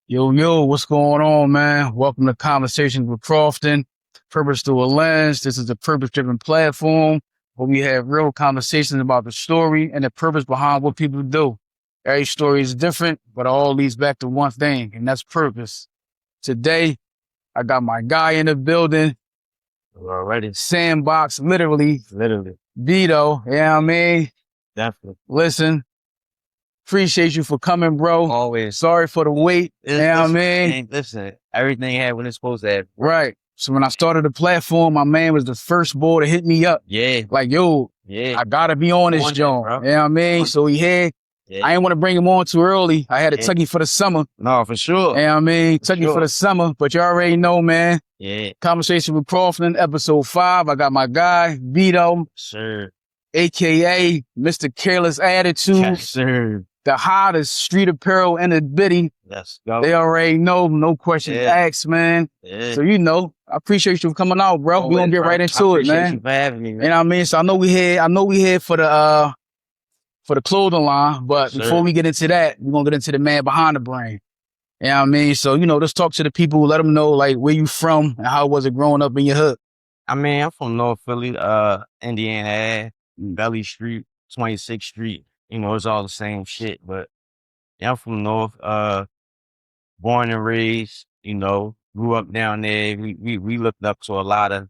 Yo, what's going on, man? Welcome to Conversations with Crofton. Purpose through a lens. This is a purpose-driven platform where we have real conversations about the story and the purpose behind what people do. Every story is different, but it all leads back to one thing, and that's purpose. Today, I got my guy in the building, Already, sandbox, literally, literally, Vito. Yeah, I mean, definitely. listen, appreciate you for coming, bro. Always. Sorry for the wait. Yeah, I Listen, mean, man, listen, everything had when it's supposed to have. right. So when I started the platform, my man was the first boy to hit me up. Yeah, Like, yo, yeah. I gotta be on this On that, joint. bro. You know what I mean? So he had, Yeah, I didn't want to bring him on too early. I had to yeah. tuck him for the summer. No, for sure. You know what I mean? For Tuck him for sure. the summer, but you already know, man. Yeah, Conversation with Crofton, episode 5. I got my guy, Vito, sir. AKA Mr. Careless Attitude, Yes, sir. the hottest street apparel in the bitty. Let's go. They already know, no questions Yeah. asked, man. Yeah. So, you know, I appreciate you for coming out, bro. We're Always, gonna get bro. right I into it, appreciate man. you for having me, You man. know what I mean? So I know we here for the clothing line, but Sir. before we get into that, we're gonna get into the man behind the brand. You know what I mean? So, you know, let's talk to the people, let them know like where you from and how was it growing up in your hood. I mean, I'm from North Philly, Indiana Ave, Belly Street, 26th Street. You know, it's all the same shit, but yeah, I'm from North, born and raised, you know, grew up down there. We looked up to a lot of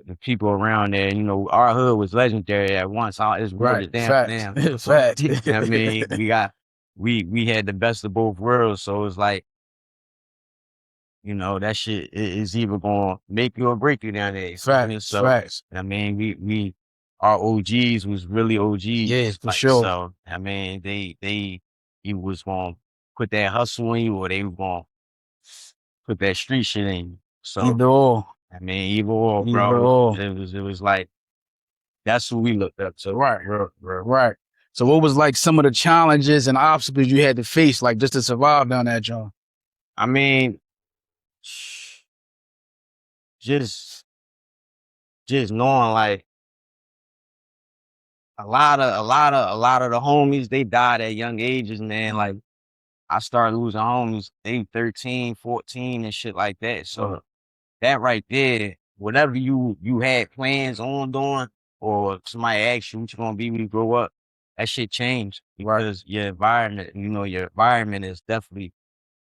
the people around there. You know, our hood was legendary at once. It's watered down now. Facts. I mean, we had the best of both worlds. So it's like, you know, that shit is either gonna make you or break you down there. Facts. I mean, our OGs was really OGs. Yes, for like, sure. So I mean, they was gonna put that hustle in you, or they were gonna put that street shit in you. So Either or. I mean, either or, Either bro. or. It was like that's who we looked up to. Right. Bro. Right. So what was like some of the challenges and obstacles you had to face, like just to survive down that joint? I mean, just knowing like a lot of the homies, they died at young ages, man. Like I started losing homies, they 13, 14 and shit like that. So that right there, whatever you had plans on doing, or somebody asked you what you gonna be when you grow up, that shit changed because your environment, you know, your environment is definitely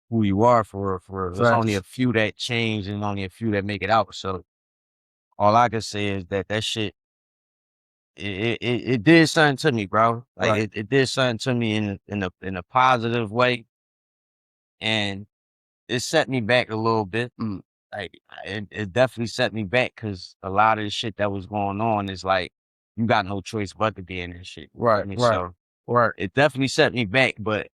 who you are for real. There's only a few that change and only a few that make it out. So all I can say is that shit, it did something to me, bro. Like it did something to me in a positive way, and it set me back a little bit. Like it definitely set me back because a lot of the shit that was going on is like you got no choice but to be in this shit. So it definitely set me back, but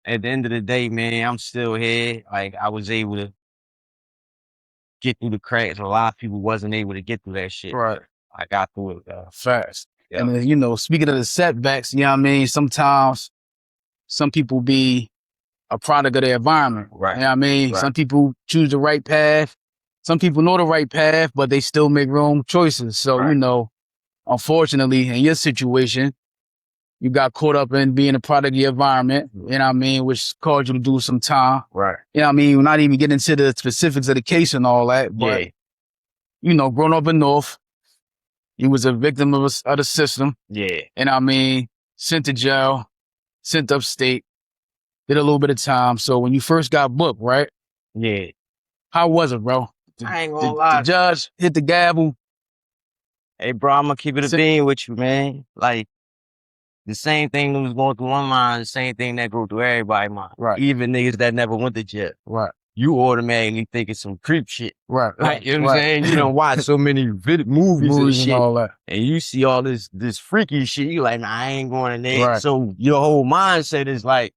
at the end of the day, man, I'm still here. Like I was able to get through the cracks. A lot of people wasn't able to get through that shit. Right. I got through it. Facts. Yeah. And then, you know, speaking of the setbacks, you know what I mean? Sometimes some people be a product of their environment. Right. You know what I mean? Right. Some people choose the right path. Some people know the right path, but they still make wrong choices. So, you know, unfortunately, in your situation, you got caught up in being a product of your environment, you know what I mean, which caused you to do some time. Right. You know what I mean? We're not even getting into the specifics of the case and all that, but, you know, growing up in North, you was a victim of the system. Yeah. And I mean, sent to jail, sent upstate, did a little bit of time. So when you first got booked, right? Yeah. How was it, bro? I ain't gonna lie. The judge hit the gavel. Hey, bro, I'm gonna keep it a bean with you, man. Like, the same thing that was going through my mind, the same thing that go through everybody's mind. Right. Even niggas that never went to jail. Right. You automatically think it's some creep shit. Right. Like, you know what I'm saying? You don't watch so many movies and shit. All that. And you see all this freaky shit. You like, nah, I ain't going in there. Right. So your whole mindset is like,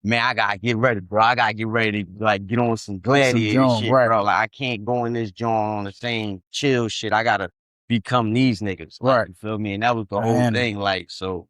man, I gotta get ready, bro. I gotta get ready to like get on some gladiator shit, bro. Like I can't go in this joint on the same chill shit. I gotta become these niggas. Right. You feel me? And that was the whole thing. Like, so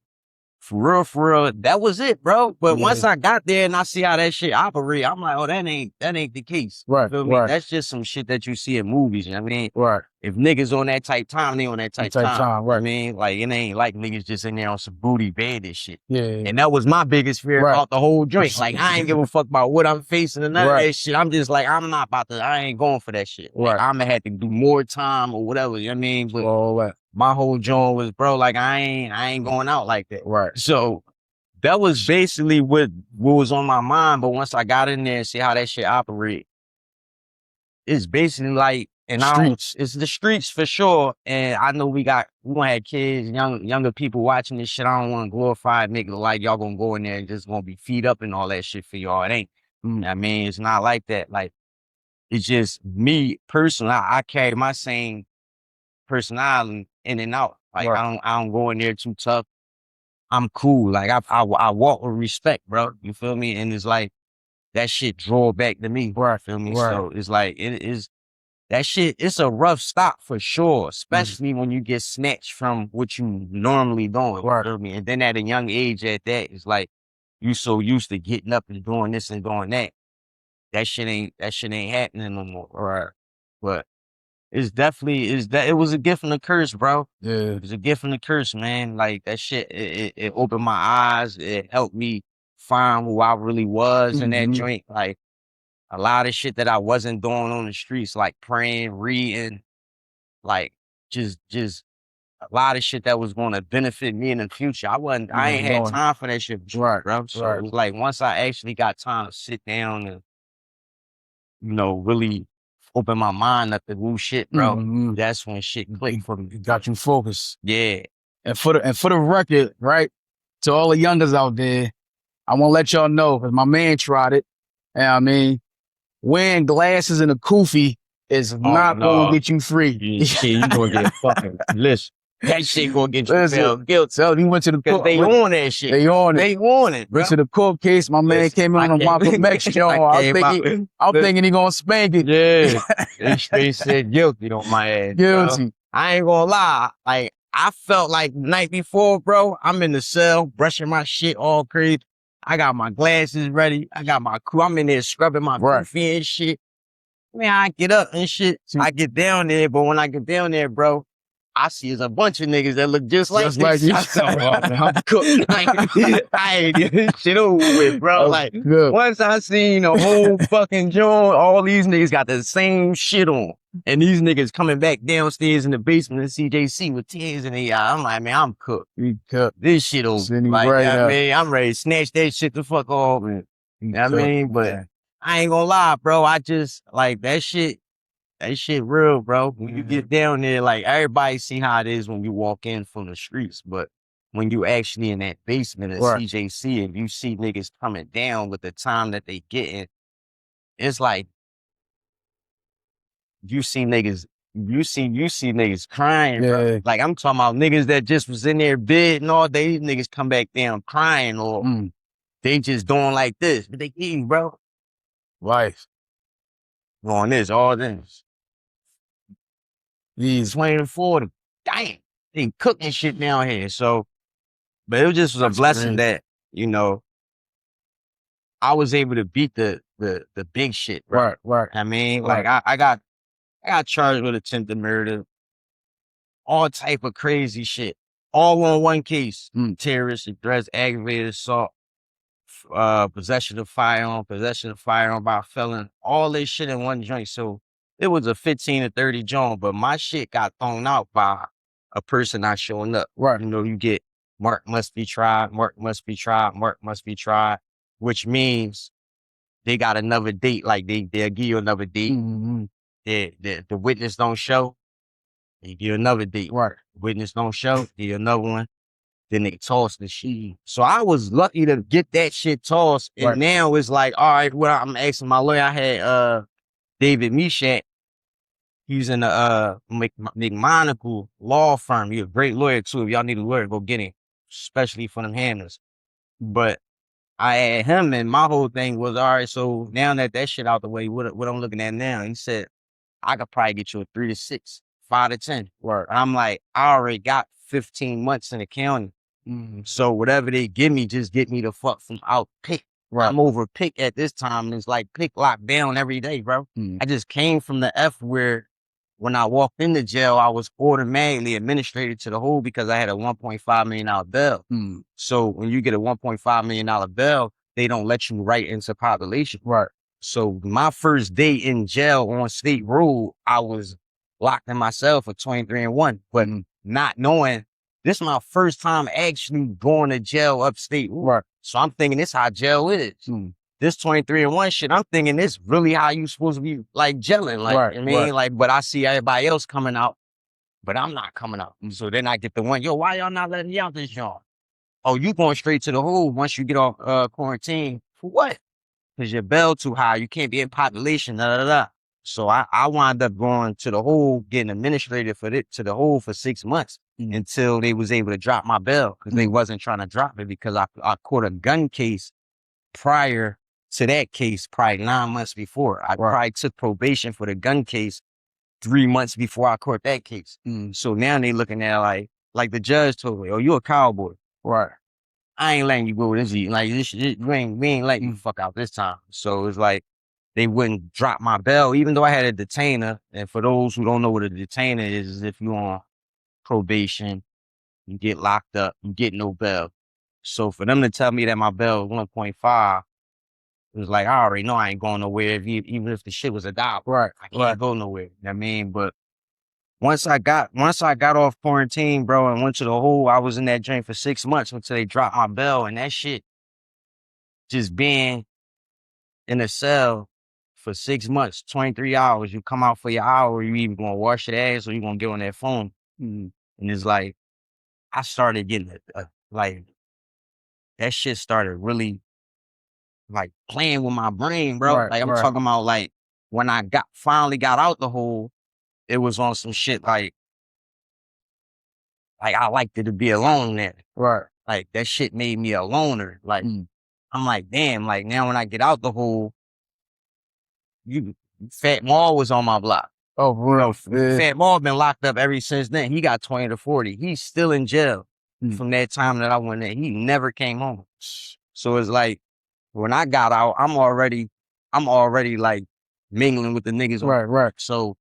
For real, that was it, bro. But once I got there and I see how that shit operate, I'm like, oh, that ain't the case. Right, You feel me? That's just some shit that you see in movies. You know what I mean? Right. If niggas on that type time, they on that type time. Right. You know what I mean? Like, it ain't like niggas just in there on some booty bandit shit. Yeah. And that was my biggest fear about the whole joint. Like, I ain't give a fuck about what I'm facing and none of that shit. I'm just like, I ain't going for that shit. Like, I'm gonna have to do more time or whatever. You know what I mean? But all that. My whole joint was, bro, like, I ain't going out like that. Right. So that was basically what was on my mind. But once I got in there and see how that shit operate, it's basically like, and it's the streets for sure. And I know we gonna have kids, younger people watching this shit. I don't want to glorify it, make it like y'all gonna go in there and just gonna be feed up and all that shit for y'all. It ain't. I mean, it's not like that. Like, it's just me personally. I carry my same personality in and out. Like, I don't go in there too tough. I'm cool. Like, I walk with respect, bro. You feel me? And it's like, that shit draw back to me. Right. Feel me? So it's like, it is, that shit, it's a rough stop for sure, especially when you get snatched from what you normally doing. Right. Feel me? And then at a young age at that, it's like, you so used to getting up and doing this and doing that. That shit ain't happening no more. Right. But it's definitely, it was a gift and a curse, bro. Yeah. It was a gift and a curse, man. Like, that shit, it opened my eyes. It helped me find who I really was in that joint. Like, a lot of shit that I wasn't doing on the streets, like praying, reading, like just a lot of shit that was going to benefit me in the future. I ain't had time for that shit, bro. So it was like, once I actually got time to sit down and, really open my mind up to new shit, bro, that's when shit clicked for me. It got you focused. Yeah. And for the record, right, to all the youngers out there, I want to let y'all know, because my man tried it. And I mean, wearing glasses and a kufi is not going to get you free. You going to get fucking, listen, that shit going to get you felt guilty. So he went to the court. They on that shit. They on it, bro. Went to the court case. My man came in on Malcolm X show. I'm thinking he going to spank it. Yeah. They said guilty on my ass. Guilty. Bro. I ain't going to lie. Like, I felt like the night before, bro, I'm in the cell, brushing my shit all crazy. I got my glasses ready. I got my crew. I'm in there scrubbing my goofy and shit. Man, I get up and shit. I get down there, but when I get down there, bro, I see there's a bunch of niggas that look just like you. I'm cooked. I ain't get this shit over with, bro. Once I seen the whole fucking joint, all these niggas got the same shit on. And these niggas coming back downstairs in the basement of CJC with tears in their eye. I'm like, man, I'm cooked. This shit over. Like, I mean, I'm ready to snatch that shit the fuck off. You know what I mean? But I ain't gonna lie, bro. I just, like, that shit real, bro. When you get down there, like, everybody see how it is when you walk in from the streets. But when you actually in that basement of CJC and you see niggas coming down with the time that they getting, it's like, you see niggas crying, bro. Like, I'm talking about niggas that just was in their bed and all day. These niggas come back down crying, or they just doing like this. But they eating, bro. Life. Going this, all this. These 20 and 40. Damn. They cooking shit down here. So, but it just was a blessing that, I was able to beat the big shit, bro. Right. I mean, like, I got charged with attempted murder, all type of crazy shit, all on one case: terrorist threats, aggravated assault, possession of firearm by a felon, all this shit in one joint. So it was a 15 to 30 joint, but my shit got thrown out by a person not showing up. Right. You get Mark must be tried, which means they got another date. Like, they'll give you another date. The witness don't show, they give you another date. Right. Witness don't show, give you another one. Then they toss the shit. So I was lucky to get that shit tossed. And now it's like, all right, well, I'm asking my lawyer. I had David Mishat. He's in the McMonagle law firm. He's a great lawyer too. If y'all need a lawyer, go get him, especially for them handlers. But I had him, and my whole thing was, all right, so now that shit out the way, what I'm looking at now, he said, I could probably get you a 3 to 6, 5 to 10. Right. I'm like, I already got 15 months in the county. So whatever they give me, just get me the fuck from out Pick. Right. I'm over Pick at this time. And it's like Pick locked down every day, bro. I just came from the F where when I walked into jail, I was automatically administrated to the hole because I had a $1.5 million bail. So when you get a $1.5 million bail, they don't let you right into population. Right. So my first day in jail on state road, I was locked in my cell for 23-1, but not knowing this is my first time actually going to jail upstate. Right. So I'm thinking this how jail is. This 23-1 shit, I'm thinking this really how you supposed to be like gelling. Like, Right, I mean, right. like, but I see everybody else coming out, but I'm not coming out. So then I get the one, yo, why y'all not letting me out this joint? Oh, you going straight to the hole once you get off quarantine. For what? Because your bail too high. You can't be in population, da da da. So I wound up going to the hole, getting administrated to the hole for 6 months until they was able to drop my bail because they wasn't trying to drop it because I caught a gun case prior to that case, probably 9 months before. I probably took probation for the gun case 3 months before I caught that case. So now they looking at like the judge told me, oh, you a cowboy. Right. I ain't letting you go this easy. Like this shit, we ain't letting you fuck out this time. So it's like they wouldn't drop my bail, even though I had a detainer. And for those who don't know what a detainer is if you on probation, you get locked up, you get no bail. So for them to tell me that my bail was 1.5, it was like I already know I ain't going nowhere. Even if the shit was $1, Right. I can't go nowhere. You know what I mean, but once I got off quarantine, bro, and went to the hole, I was in that joint for 6 months until they dropped my bail, and that shit just being in a cell for 6 months, 23 hours. You come out for your hour, you either gonna wash your ass or you gonna get on that phone. And it's like I started getting like that shit started really like playing with my brain, bro. Right, Like I'm right. talking about like when I finally got out the hole, it was on some shit like I liked it to be alone there. Right. Like that shit made me a loner. Like I'm like, damn, like now when I get out the hole, Fat Maul was on my block. Oh, real. Fat Maul been locked up ever since then. He got 20 to 40. He's still in jail from that time that I went there. He never came home. So it's like when I got out, I'm already like mingling with the niggas. Right. So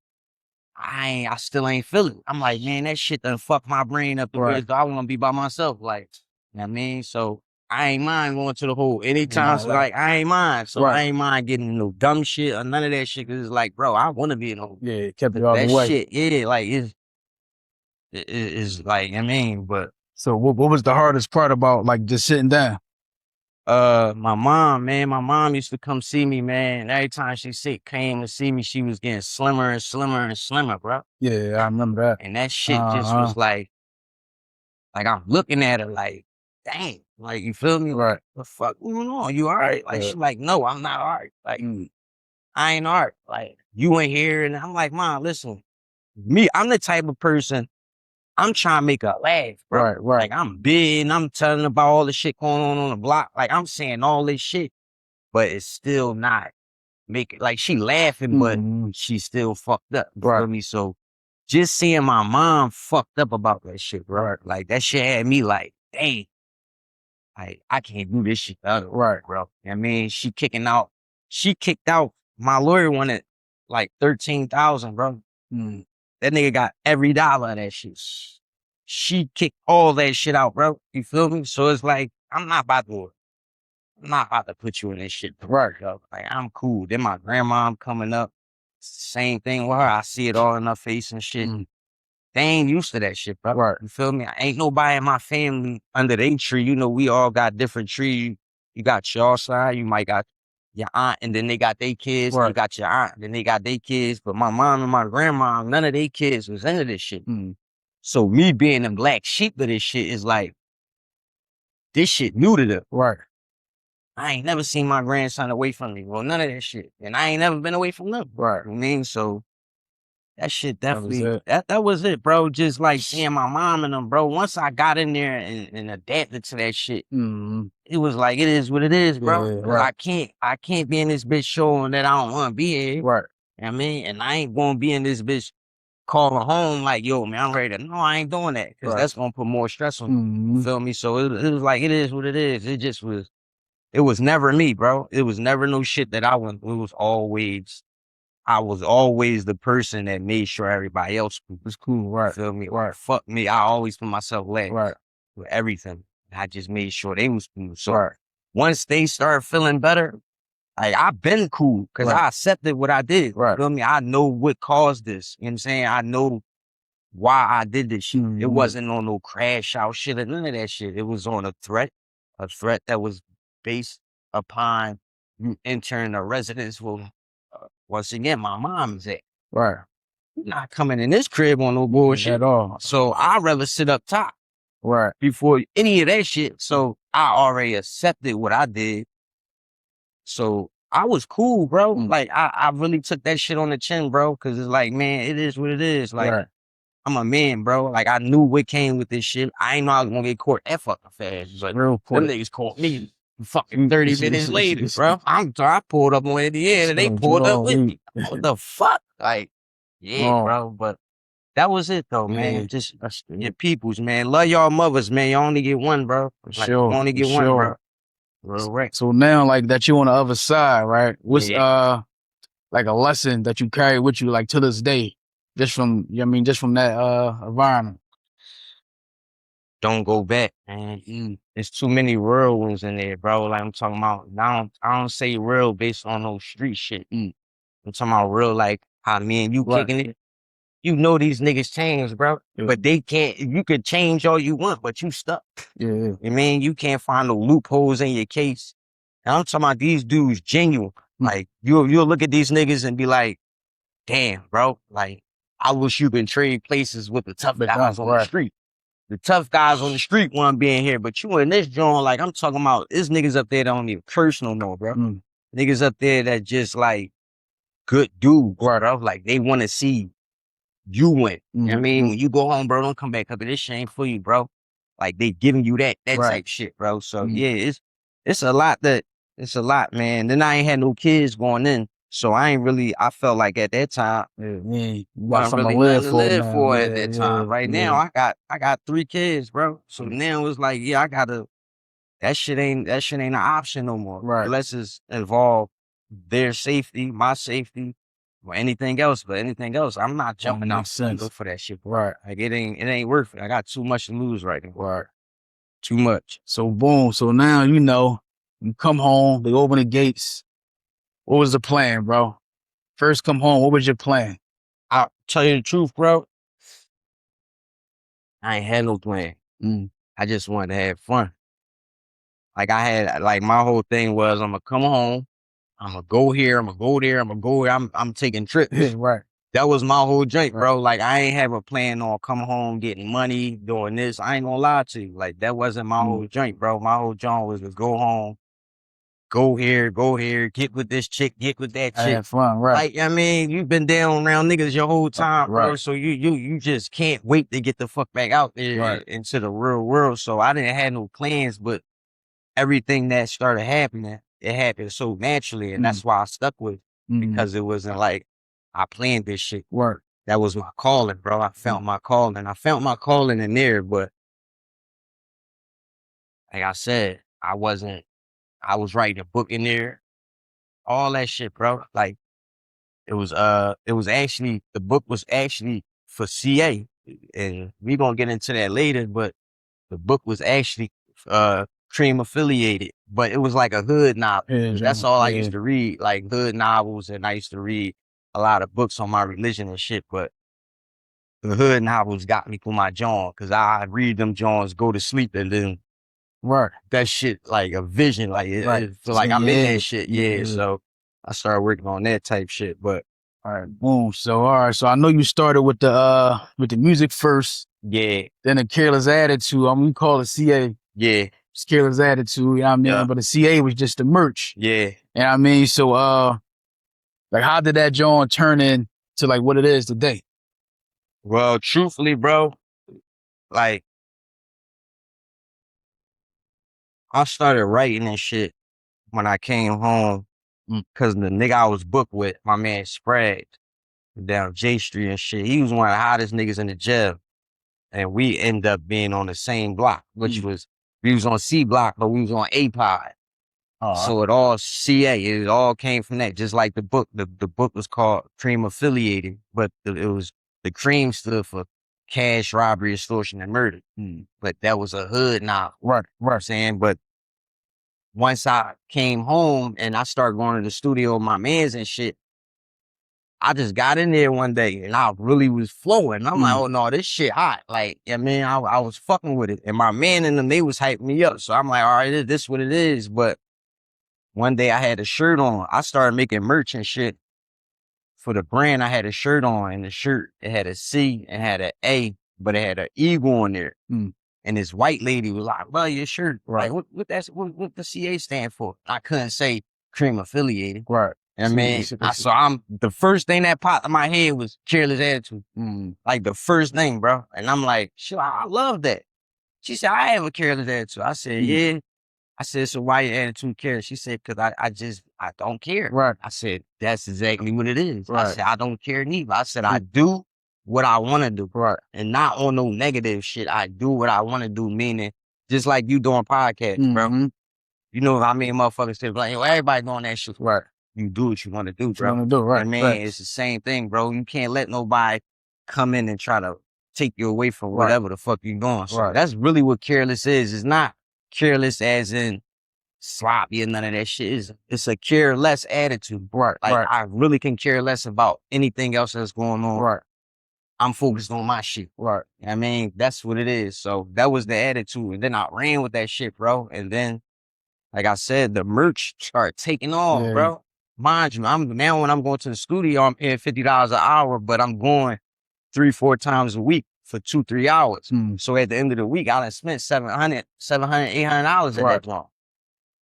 I still ain't feeling. I'm like, man, that shit done fuck my brain up the way I want to be by myself. Like, you know what I mean? So I ain't mind going to the hole anytime. So like, I ain't mind. So I ain't mind getting no dumb shit or none of that shit. Cause it's like, bro, I want to be in the hole. Yeah, it kept you out That the way. shit, yeah, like it's like, I mean, but. So what was the hardest part about like just sitting down? My mom used to come see me, man. Every time she came to see me, she was getting slimmer and slimmer and slimmer, bro. Yeah, I remember that. And that shit just was like I'm looking at her like, dang, like you feel me? Right. The fuck going on? You all right? Like she like, no, I'm not all right. Like I ain't all right. Like you ain't here, and I'm like, Mom, listen, I'm the type of person. I'm trying to make her laugh, bro. Right. Like I'm big and I'm telling about all the shit going on the block. Like I'm saying all this shit, but it's still not making, like she laughing, but she's still fucked up. You feel me? So just seeing my mom fucked up about that shit, bro. Right. Like that shit had me like, dang, like I can't do this shit other way, bro. You know what I mean? She kicked out, my lawyer wanted like 13,000, bro. That nigga got every dollar of that shit. She kicked all that shit out, bro. You feel me? So it's like, I'm not about to put you in this shit. Right. Bro. Like, I'm cool. Then my grandma coming up. It's the same thing with her. I see it all in her face and shit. They ain't used to that shit, bro. Right. You feel me? Ain't nobody in my family under their tree. You know, we all got different trees. You got your side, you might got your aunt, and then they got their kids. Right. You got your aunt, then they got their kids. But my mom and my grandma, none of their kids was into this shit. So me being the black sheep of this shit is like, this shit new to them. Right. I ain't never seen my grandson away from me. Well, none of that shit. And I ain't never been away from them. Right. You know what I mean? So that shit definitely, that was it, bro. Just like seeing my mom and them, bro. Once I got in there and adapted to that shit, it was like, it is what it is, bro. Yeah, right. I can't be in this bitch showing that I don't want to be here. Right. You know what I mean? And I ain't going to be in this bitch calling home like, yo, man, I'm ready to, no, I ain't doing that. Cause that's gonna put more stress on me. You feel me? So it was like, it is what it is. It was never me, bro. It was never no shit that I went. I was always the person that made sure everybody else was cool. Right. Feel me? Right. Fuck me. I always put myself last. Right. With everything. I just made sure they was cool. So Right. once they started feeling better, like I've been cool because Right. I accepted what I did. Right. Feel me? I know what caused this. You know what I'm saying? I know why I did this shit. It wasn't on no crash out shit or none of that shit. It was on a threat that was based upon you entering a residence where, once again, my mom is at. Right. You're not coming in this crib on no bullshit At all. So I'd rather sit up top. Right. Before any of that shit. So I already accepted what I did. So I was cool, bro. Like I really took that shit on the chin, bro. Cause it's like, man, it is what it is. Like Right. I'm a man, bro. Like I knew what came with this shit. I ain't know I was gonna get caught that fucking fast. But Real quick. them niggas caught me fucking 30 minutes later, bro. I pulled up on Indiana and they pulled up with me. What the fuck? Like, yeah, bro. But that was it though, man. Just your peoples, man. Love y'all mothers, man. You only get one, bro. Like, you only get one, bro. Real right. So now, like that, you on the other side, right? What's like a lesson that you carry with you, like to this day, just from just from that environment? Don't go back, man. There's too many real ones in there, bro. Like I'm talking about. I don't say real based on no street shit. I'm talking about real, like how me and you kicking it. You know these niggas change, bro. But they can't. You could change all you want, but you stuck. Yeah. I mean, you can't find no loopholes in your case. And I'm talking about these dudes genuine. Like you'll look at these niggas and be like, damn, bro. Like I wish you been trade places with the tough guys on the street. The tough guys on the street want being here, but you in this joint, like I'm talking about, this niggas up there that don't even curse no more, bro. Niggas up there that just like good dudes, bro. Like they want to see you win. You know what I mean? When you go home, bro, don't come back up. This shit ain't for you, bro. Like they giving you that type shit, bro. So yeah, it's a lot, man. Then I ain't had no kids going in. So I felt like at that time, you got something really to live live for at that time. Right now, I got 3 kids, bro. So now it's like, yeah, that shit ain't an option no more. Right. Unless it's involve their safety, my safety, or anything else. But anything else, I'm not jumping out for that shit, bro. Right. Like it ain't worth it. I got too much to lose right now. Right. Too much. So boom. So now you come home, they open the gates. What was the plan, bro? First come home, what was your plan? I'll tell you the truth, bro. I ain't had no plan. I just wanted to have fun. Like my whole thing was, I'm gonna come home, I'm gonna go here, I'm gonna go there, I'm gonna go here. I'm taking trips. Right. That was my whole joint, bro. Like I ain't have a plan on coming home, getting money, doing this. I ain't gonna lie to you. Like that wasn't my whole joint, bro. My whole joint was to go home, go here, get with this chick, get with that chick. Have fun, right? Like, I mean, you've been down around niggas your whole time, bro. So you just can't wait to get the fuck back out there into the real world. So I didn't have no plans, but everything that started happening, it happened so naturally. And that's why I stuck with it. Because it wasn't like I planned this shit. That was my calling, bro. I found my calling. I found my calling in there, but like I said, I was writing a book in there. All that shit, bro. Like it was actually, the book was actually for CA. And we gonna get into that later, but the book was actually Cream affiliated, but it was like a hood novel. That's all I used to read, like hood novels, and I used to read a lot of books on my religion and shit, but the hood novels got me for my John, because I read them Johns, go to sleep, and then that shit like a vision, like it feel like I'm in that shit. So I started working on that type shit, but all right, boom. So I know you started with the music first. Yeah. Then the Careless Attitude. We call it CA. Yeah. It's Careless Attitude, you know what I mean? But the CA was just the merch. Yeah. You know what I mean? So like how did that joint turn into like what it is today? Well, truthfully, bro, like I started writing and shit when I came home, because the nigga I was booked with, my man Sprague, down J Street and shit. He was one of the hottest niggas in the jail. And we end up being on the same block, which was, we was on C block, but we was on A pod. So it all it all came from that. Just like the book. The book was called Cream Affiliated, but it was, the cream stood for cash, robbery, extortion, and murder. But that was a hood novel. Right. I'm saying, but once I came home and I started going to the studio with my mans and shit, I just got in there one day and I really was flowing. I'm like, oh no, this shit hot. Like, I mean, I was fucking with it. And my man and them, they was hyping me up. So I'm like, all right, this is what it is. But one day I had a shirt on. I started making merch and shit for the brand. I had a shirt on, and the shirt, it had a C and had an A, but it had an eagle on there. And this white lady was like, bro, your shirt, like, what the CA stand for? I couldn't say Cream Affiliated. Right. And I mean, so the first thing that popped in my head was Careless Attitude. Like the first thing, bro. And I'm like, shit, I love that. She said, I have a careless attitude. I said, yeah. I said, so why your attitude careless? She said, because I don't care. Right. I said, that's exactly what it is. Right. I said, I don't care neither. I said, I do what I want to do. Right. And not on no negative shit. I do what I want to do, meaning just like you doing podcasts, bro. You know what I mean? Motherfuckers say, like, well, everybody doing that shit. Right. You do what you want to do, bro. You want to do, right. I mean, it's the same thing, bro. You can't let nobody come in and try to take you away from whatever the fuck you doing. So that's really what careless is. It's not careless as in sloppy or none of that shit. It's a careless attitude. Right. Like, I really can care less about anything else that's going on. Right. I'm focused on my shit. Right. I mean, that's what it is. So that was the attitude. And then I ran with that shit, bro. And then, like I said, the merch started taking off, bro. Mind you, now when I'm going to the studio, I'm paying $50 an hour, but I'm going 3-4 times a week for 2-3 hours. So at the end of the week, I done spent $700, $800 at that point.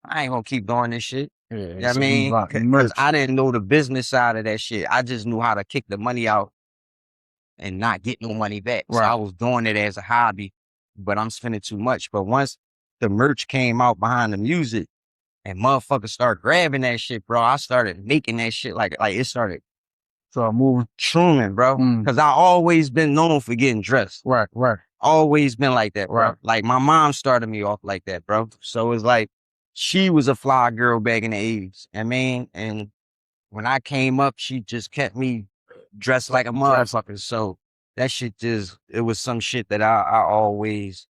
I ain't gonna keep doing this shit. Yeah, you know what I mean? Because I didn't know the business side of that shit. I just knew how to kick the money out and not get no money back. So I was doing it as a hobby, but I'm spending too much. But once the merch came out behind the music, and motherfuckers started grabbing that shit, bro, I started making that shit like it started moving. Truman, bro. Because I always been known for getting dressed. Right. Always been like that, bro. Like my mom started me off like that, bro. So it's like she was a fly girl back in the 80s. I mean, and when I came up, she just kept me dressed like a motherfucker. So that shit it was some shit that I always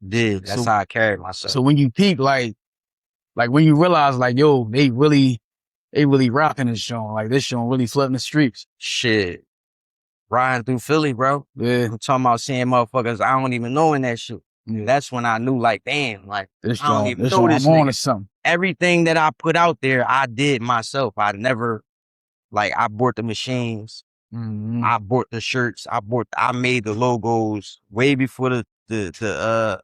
did. That's how I carried myself. So when you peep, like when you realize, like, yo, they really rocking this joint. Like, this joint really flooding the streets. Shit. Riding through Philly, bro. Yeah. I'm talking about seeing motherfuckers I don't even know in that shit. That's when I knew, like, damn, like, this I don't joint, even this know this I'm on nigga. to something. Everything that I put out there, I did myself. I never, like, I bought the machines. I bought the shirts. I made the logos way before the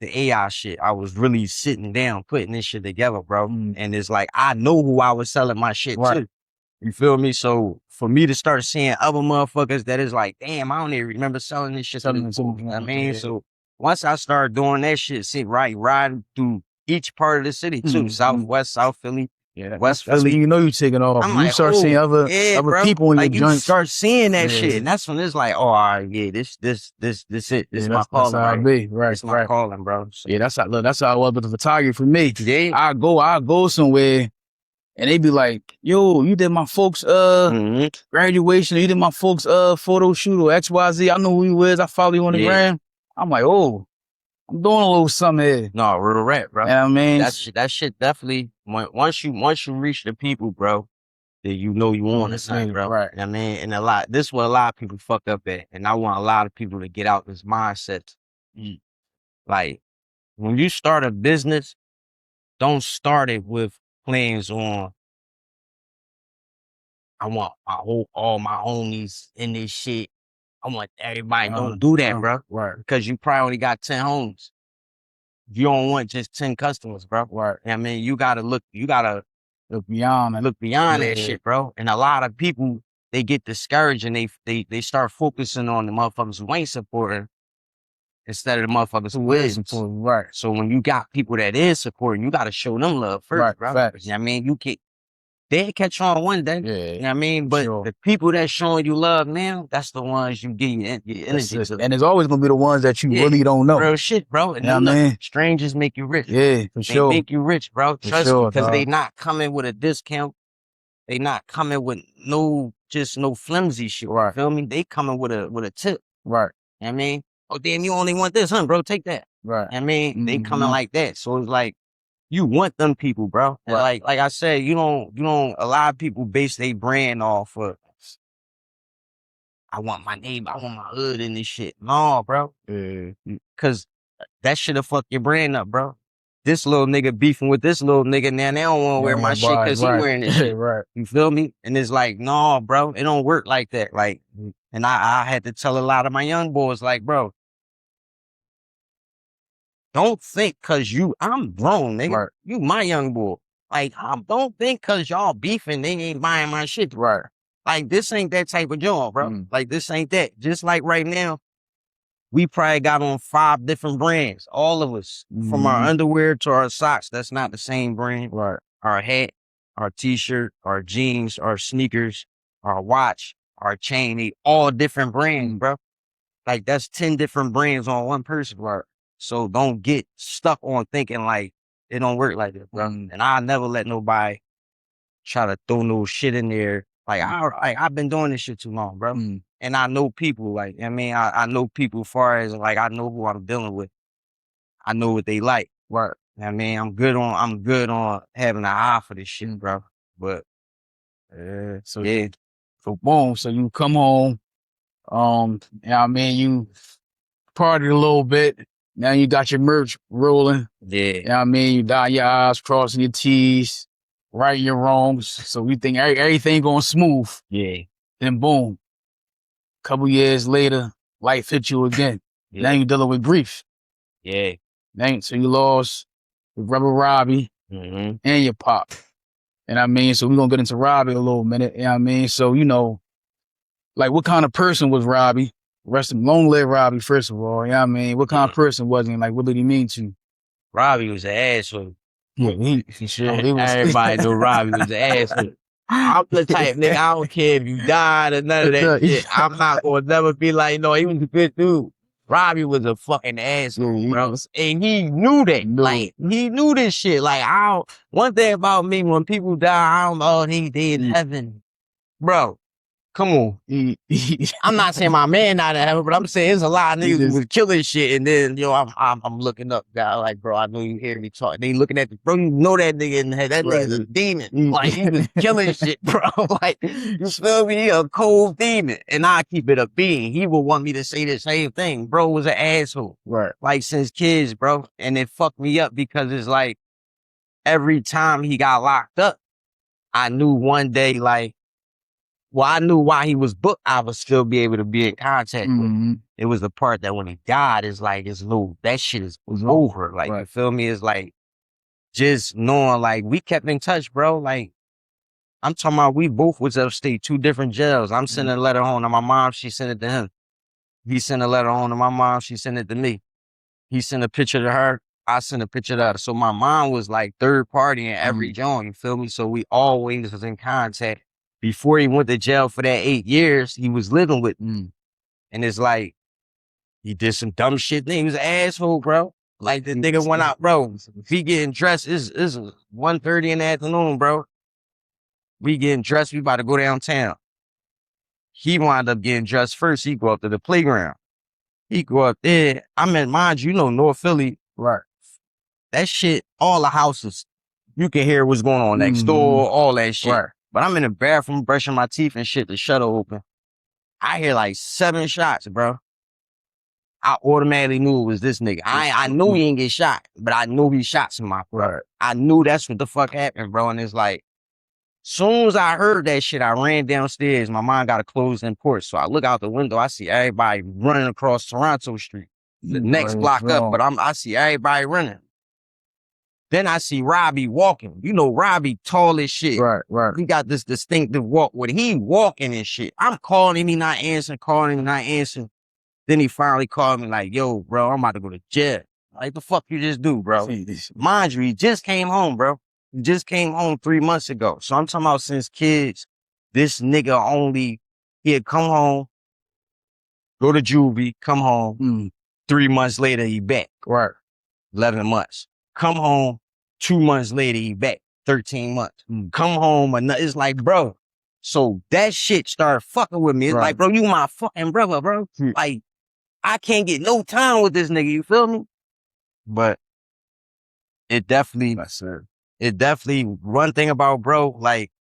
AI shit. I was really sitting down, putting this shit together, bro. And it's like, I know who I was selling my shit to. You feel me? So for me to start seeing other motherfuckers that is like, damn, I don't even remember selling this shit to them. I mean, so once I started doing that shit, riding through each part of the city too, Southwest, South Philly, West That's Philly. when you know you're taking off. I'm you like, start seeing other bro. people in like your joint. You start seeing that shit, and that's when it's like, oh, all right, yeah, this it. This is my calling. That's how I be. Right. It's my calling, bro. So. Yeah, that's how I was with the photography for me. Yeah. I go somewhere and they be like, yo, you did my folks graduation, you did my folks photo shoot or XYZ. I know who you is. I follow you on the gram. I'm like, oh, I'm doing a little something here. No, real rap, bro. You know what I mean? That shit definitely, once you reach the people, bro, then you know you on this thing, bro. Right. You know what I mean? And this is what a lot of people fuck up at. And I want a lot of people to get out this mindset. Like, when you start a business, don't start it with plans on, I want all my homies in this shit. I want everybody. Don't do that, bro. Right. Because you probably only got 10 homies. You don't want just 10 customers, bro. Right. I mean, you gotta look beyond that shit, bro. And a lot of people, they get discouraged and they start focusing on the motherfuckers who ain't supporting instead of the motherfuckers who is. Right. So when you got people that is supporting, you gotta show them love first, bro. Facts. You know what I mean? They catch on one day. Yeah. You know what I mean? But Sure. the people that showing you love now, that's the ones you give your energy to. And it's always gonna be the ones that you really don't know. Real shit, bro. And You know what I mean? strangers make you rich. Yeah, for They sure. make you rich, bro. For Trust me, sure, because they dog. not coming with a discount. They not coming with no flimsy shit. Right. You feel me? They coming with a tip. Right. You know what I mean? Oh, damn, you only want this, huh, bro? Take that. Right. You know what I mean? They coming Mhm. like that. So it's like, you want them people, bro. And Right. like I said, you don't, a lot of people base their brand off of, I want my name, I want my hood in this shit. No, bro. Yeah. Cause that shit'll fuck your brand up, bro. This little nigga beefing with this little nigga, now they don't want to wear my shit because he wearing this shit. Right. You feel me? And it's like, no, bro, it don't work like that. Like, and I had to tell a lot of my young boys, like, bro, don't think cause I'm grown, nigga. Right. You my young boy. Like, don't think cause y'all beefing, they ain't buying my shit. Right. Like, this ain't that type of job, bro. Like, this ain't that. Just like right now, we probably got on 5 different brands, all of us, from our underwear to our socks. That's not the same brand. Right. Our hat, our t-shirt, our jeans, our sneakers, our watch, our chain, they all different brands, bro. Like, that's 10 different brands on one person. Right. So don't get stuck on thinking like it don't work like that, bro. And I never let nobody try to throw no shit in there. Like, I've been doing this shit too long, bro. And I know people, like, I mean, I know people as far as, like, I know who I'm dealing with. I know what they like. Right. I mean, I'm good on having an eye for this shit, bro. But, So boom, so you come home, you know what I mean, you partied a little bit. Now you got your merch rolling. Yeah. You know what I mean? You dot your I's, crossing your T's, righting your wrongs. So we think everything going smooth. Yeah. Then boom, couple years later, life hit you again. Now you dealing with grief. Yeah. So you lost Rubber Robbie and your pop. And I mean, so we're gonna get into Robbie a little minute. You know what I mean? So, you know, like what kind of person was Robbie? Long live Robbie, first of all. You know what I mean? What kind of person was he? Like, what did he mean to you? Robbie was an asshole. Yeah, he sure he was. Everybody knew Robbie was an asshole. I'm the type, nigga, I don't care if you died or none of that shit. I'm not gonna never be like, no, he was a good dude. Robbie was a fucking asshole, bro. And he knew that. Like, he knew this shit. Like, one thing about me, when people die, I don't know, they in heaven. Bro, come on. I'm not saying my man not in heaven, but I'm saying there's a lot of niggas who was killing shit. And then, you know, I'm looking up, guy, like, bro, I know you hear me talk. They looking at the, bro, you know that nigga in the head. That nigga's a demon. Like, he was killing shit, bro. Like, you feel me? He a cold demon. And I keep it a being. He would want me to say the same thing. Bro was an asshole. Right. Like, since kids, bro. And it fucked me up because it's like, every time he got locked up, I knew one day, like, well, I knew why he was booked. I would still be able to be in contact with him. It was the part that when he died, it's like, that shit was over. Like, you feel me? It's like, just knowing, like, we kept in touch, bro. Like, I'm talking about we both was upstate, 2 different jails. I'm sending a letter home to my mom. She sent it to him. He sent a letter home to my mom. She sent it to me. He sent a picture to her. I sent a picture to her. So my mom was like third party in every joint, you feel me? So we always was in contact. Before he went to jail for that 8 years, he was living with me. And it's like, he did some dumb shit. He was an asshole, bro. Like, the nigga went out, bro. If he getting dressed, it's 1:30 in the afternoon, bro. We getting dressed, we about to go downtown. He wound up getting dressed first. He go up to the playground. He go up there. I mean, mind you, North Philly. Right. That shit, all the houses, you can hear what's going on next door, all that shit. Right. But I'm in the bathroom brushing my teeth and shit, the shutter open. I hear like 7 shots, bro. I automatically knew it was this nigga. I knew he didn't get shot, but I knew he shot somebody. Right. I knew that's what the fuck happened, bro. And it's like, soon as I heard that shit, I ran downstairs. My mom got a closed-in porch. So I look out the window, I see everybody running across Toronto Street. The next block up, but I see everybody running. Then I see Robbie walking. You know, Robbie tall as shit. Right. He got this distinctive walk when he walking and shit. I'm calling him, he not answering, Then he finally called me like, yo, bro, I'm about to go to jail. Like, the fuck you just do, bro? Mind you, he just came home, bro. just came home 3 months ago. So I'm talking about since kids, this nigga he'd come home, go to juvie, come home. 3 months later, he back. Right. 11 months. Come home, 2 months later, he back. 13 months. Come home, it's like, bro. So that shit started fucking with me. It's like, bro, you my fucking brother, bro. Like, I can't get no time with this nigga, you feel me? But it definitely, one thing about bro, like,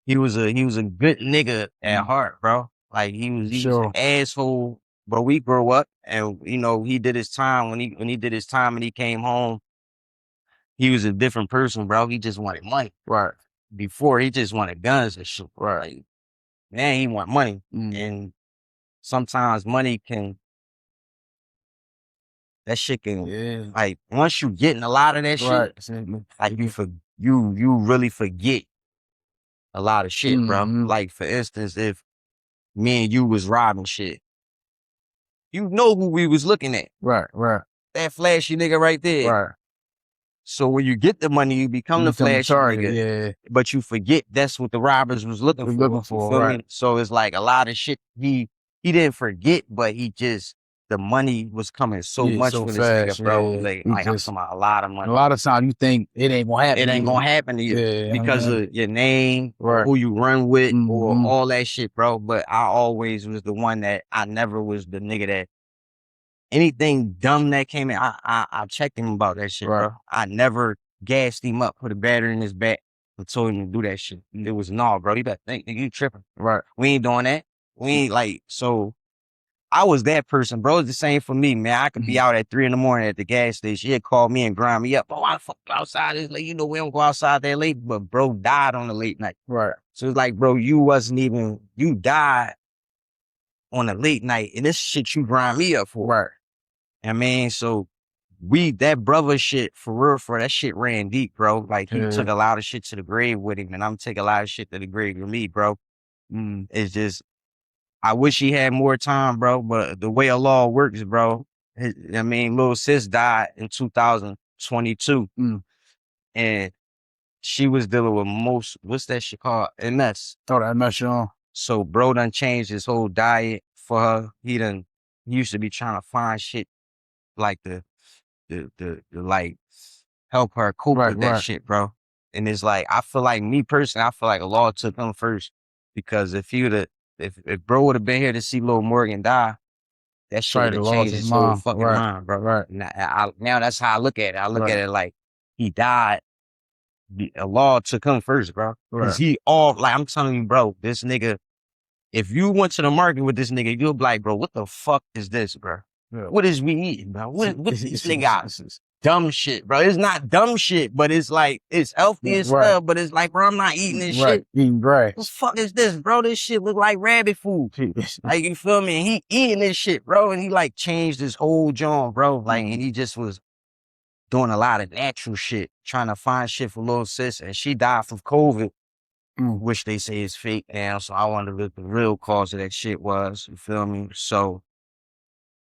he was a good nigga at heart, bro. Like, he was an asshole. But we grew up and, you know, he did his time. When he did his time and he came home, he was a different person, bro. He just wanted money. Right. Before, he just wanted guns and shit. Right. Like, man, he want money. And sometimes money that shit can, like, once you getting a lot of that shit, like, you really forget a lot of shit, bro. Like, for instance, if me and you was robbing shit, you know who we was looking at. Right. That flashy nigga right there. Right. So when you get the money, you become the flashy nigga. Yeah. But you forget that's what the robbers was looking for. Right. So it's like a lot of shit he didn't forget, but the money was coming so much so for fast, this nigga, bro. yeah. Like I'm talking about a lot of money. A lot of times you think it ain't gonna happen. It ain't gonna happen to you because of your name, or who you run with, or all that shit, bro. But I always was the one that I never was the nigga that anything dumb that came in, I checked him about that shit, bro. I never gassed him up, put a battery in his back, and told him to do that shit. It was no, bro. You better think, nigga, you tripping. Right. We ain't doing that. We ain't like, so I was that person, bro. It's the same for me, man. I could be out at 3 a.m. at the gas station. He'd call me and grind me up. Oh, why the fuck outside this late? You know, we don't go outside that late, but bro died on the late night. Right. So it's like, bro, you died on a late night, and this shit you grind me up for. Right. I mean, so that brother shit, for real, that shit ran deep, bro. Like, he took a lot of shit to the grave with him, and I'm taking a lot of shit to the grave with me, bro. It's just, I wish he had more time, bro, but the way a law works, bro, I mean, little sis died in 2022, and she was dealing with what's that shit called? MS. Oh, that mess on. So bro done changed his whole diet for her. He used to be trying to find shit like the like help her cope with that shit, bro. And it's like, I feel like me personally, I feel like a law took him first, because if bro would have been here to see Lil Morgan die, that shit would have changed his whole fucking mind, bro. Right. Now that's how I look at it. I look at it like he died. A law took him first, bro. Cause like, I'm telling you, bro, this nigga, if you went to the market with this nigga, you'll be like, bro, what the fuck is this, bro? Yeah. What is we eating, bro? What this nigga got? Dumb shit, bro. It's not dumb shit, but it's like, it's healthy as well, but it's like, bro, I'm not eating this shit. Eating grass. What the fuck is this, bro? This shit look like rabbit food. Like, you feel me? And he eating this shit, bro, and he like changed his whole joint, bro. Like, and he just was doing a lot of natural shit, trying to find shit for little sis, and she died from COVID, which they say is fake now. So I wonder what the real cause of that shit was. You feel me? So,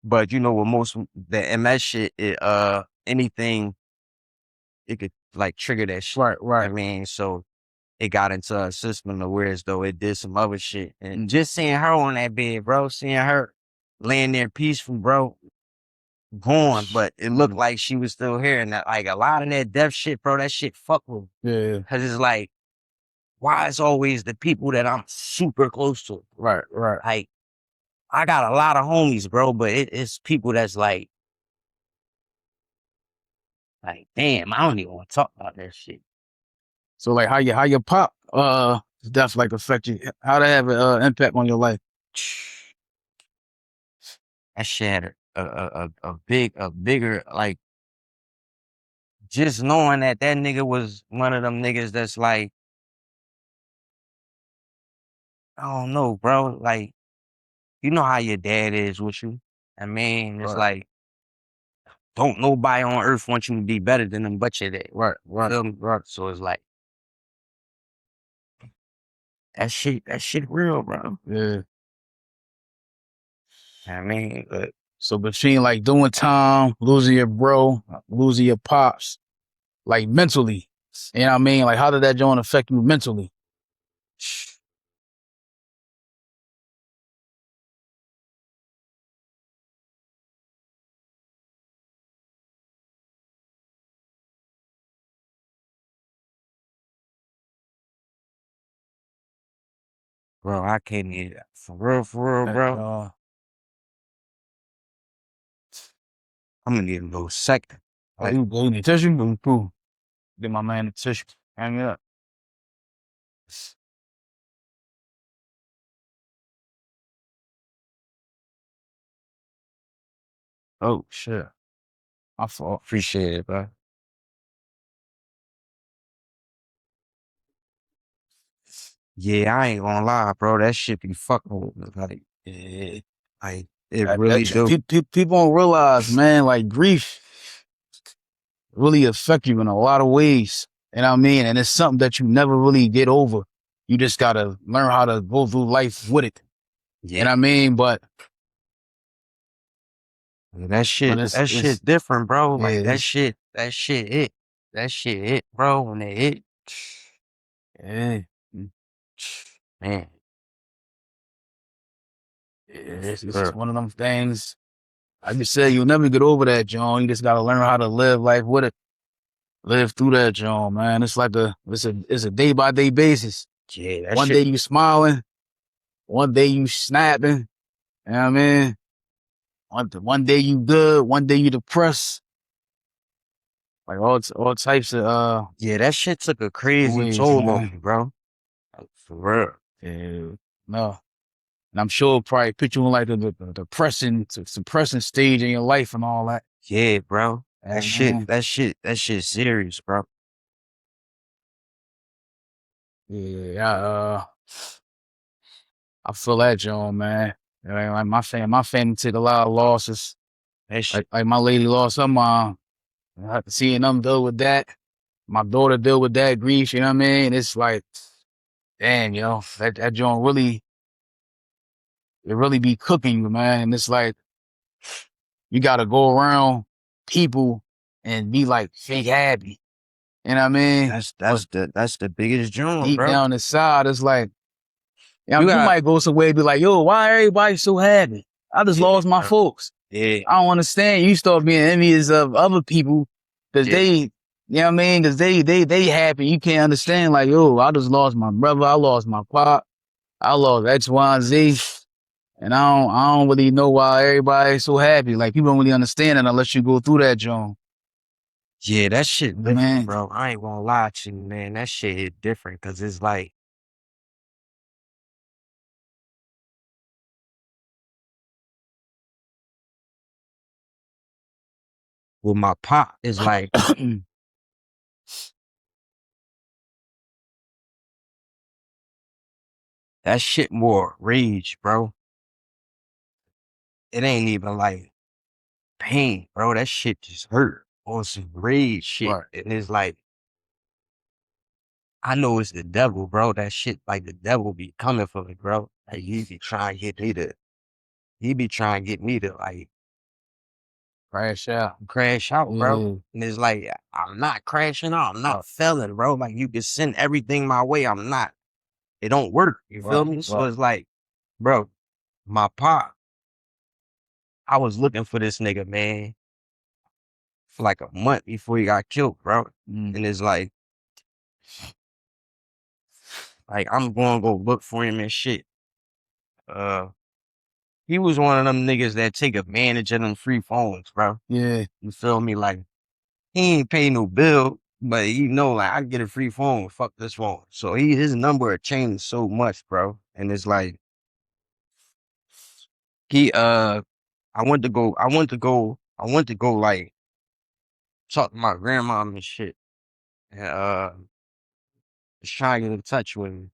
but you know what, most the MS shit, anything, it could like trigger that shit. Right. I mean, so it got into a system of where as though it did some other shit, and just seeing her on that bed, bro, seeing her laying there peaceful, bro, gone, but it looked like she was still here. And that, like, a lot of that death shit, bro, that shit fuck with me. Yeah. Cause it's like, why it's always the people that I'm super close to? Right. Like, I got a lot of homies, bro, but it's people that's like, damn, I don't even want to talk about that shit. So like, how your pop death like affect you? How that have an impact on your life? That shit had a bigger, like, just knowing that nigga was one of them niggas that's like, I don't know, bro. Like, you know how your dad is with you. I mean, it's like, don't nobody on earth want you to be better than them but your dad. Right. So it's like, that shit real, bro. Yeah. I mean, but so between like doing time, losing your bro, losing your pops, like mentally, You know what I mean? Like, how did that joint affect you mentally? Bro, I can't eat that. For real, bro. I'm gonna need a little second. Like, you need tissue? Cool. Get my man the tissue. Hang it up. Oh, shit. I thought. Appreciate it, bro. Yeah, I ain't gonna lie, bro. That shit be fucking with me. Like, yeah, like it really do. People don't realize, man, like grief really affect you in a lot of ways. You know what I mean? And it's something that you never really get over. You just gotta learn how to go through life with it. Yeah. You know what I mean? But that shit different, bro. Like that shit it, bro. When it hit, yeah, man. it's just one of them things. Like you said, you'll never get over that, John. You just gotta learn how to live life with it. Live through that, John, man. It's like it's a day by day basis. Yeah, that one shit. day you smiling, one day you snapping. You know what I mean? One day you good, one day you depressed. Like all types of yeah, that shit took a crazy ways, toll man. on me, bro. Like, for real. Yeah, no. And I'm sure it probably put you in like the depressing, suppressing stage in your life and all that. Yeah, bro. Yeah, That shit serious, bro. Yeah, I feel that, John, man. Like my family took a lot of losses. That shit. Like my lady lost her mom. I had to seeing them deal with that. My daughter deal with that grief, you know what I mean? It's like, damn, yo, that joint really, it really be cooking you, man. And it's like, you gotta go around people and be like fake happy. You know what I mean? That's the biggest joint, Deep bro. down inside, it's like, you might go somewhere and be like, yo, why everybody so happy? I just lost my folks. Yeah. I don't understand. You start being envious of other people because they, you know what I mean? Because they happy. You can't understand, like, yo, I just lost my brother. I lost my pop. I lost X, Y, and Z. And I don't really know why everybody's so happy. Like, people don't really understand it unless you go through that, John. Yeah, that shit different, Man. bro. I ain't gonna lie to you, man. That shit is different because it's like, with my pop, it's like, that shit more rage, bro. It ain't even like pain, bro. That shit just hurt on some rage shit. Right. And it's like, I know it's the devil, bro. That shit, like the devil be coming for me, bro. Like he be trying to get me to like Crash out. crash out, bro. And it's like, I'm not crashing out. I'm not failing, bro. Like you can send everything my way. I'm not. It don't work. You feel me? So it's like, bro, my pop, I was looking for this nigga, man, for like a month before he got killed, bro. And it's like I'm going to go look for him and shit. He was one of them niggas that take advantage of them free phones, bro. Yeah. You feel me? Like, he ain't pay no bill, but he know, like, I get a free phone, fuck this phone. So his number had changed so much, bro. And it's like, I went to go, like, talk to my grandma and shit. And, just trying to get in touch with him.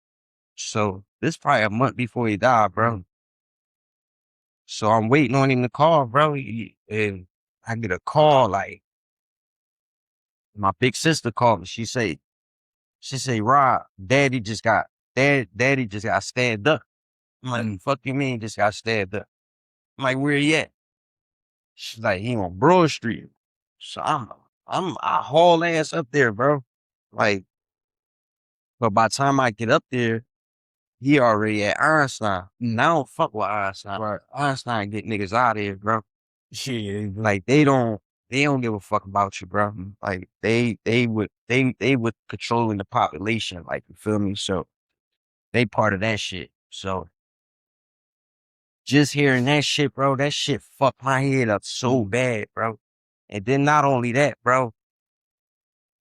So this probably a month before he died, bro. So I'm waiting on him to call, bro. And I get a call, like, my big sister called me. She say, Rob, daddy just got stabbed up. I'm like, fuck you mean just got stabbed up? I'm like, where he at? She's like, he on Broad Street. So I haul ass up there, bro. Like, but by the time I get up there, he already at Einstein. And I don't fuck with Einstein. Right. Einstein get niggas out of here, bro. Yeah. Like they don't give a fuck about you, bro. Like they would controlling the population, like you feel me? So they part of that shit. So just hearing that shit, bro, that shit fucked my head up so bad, bro. And then not only that, bro,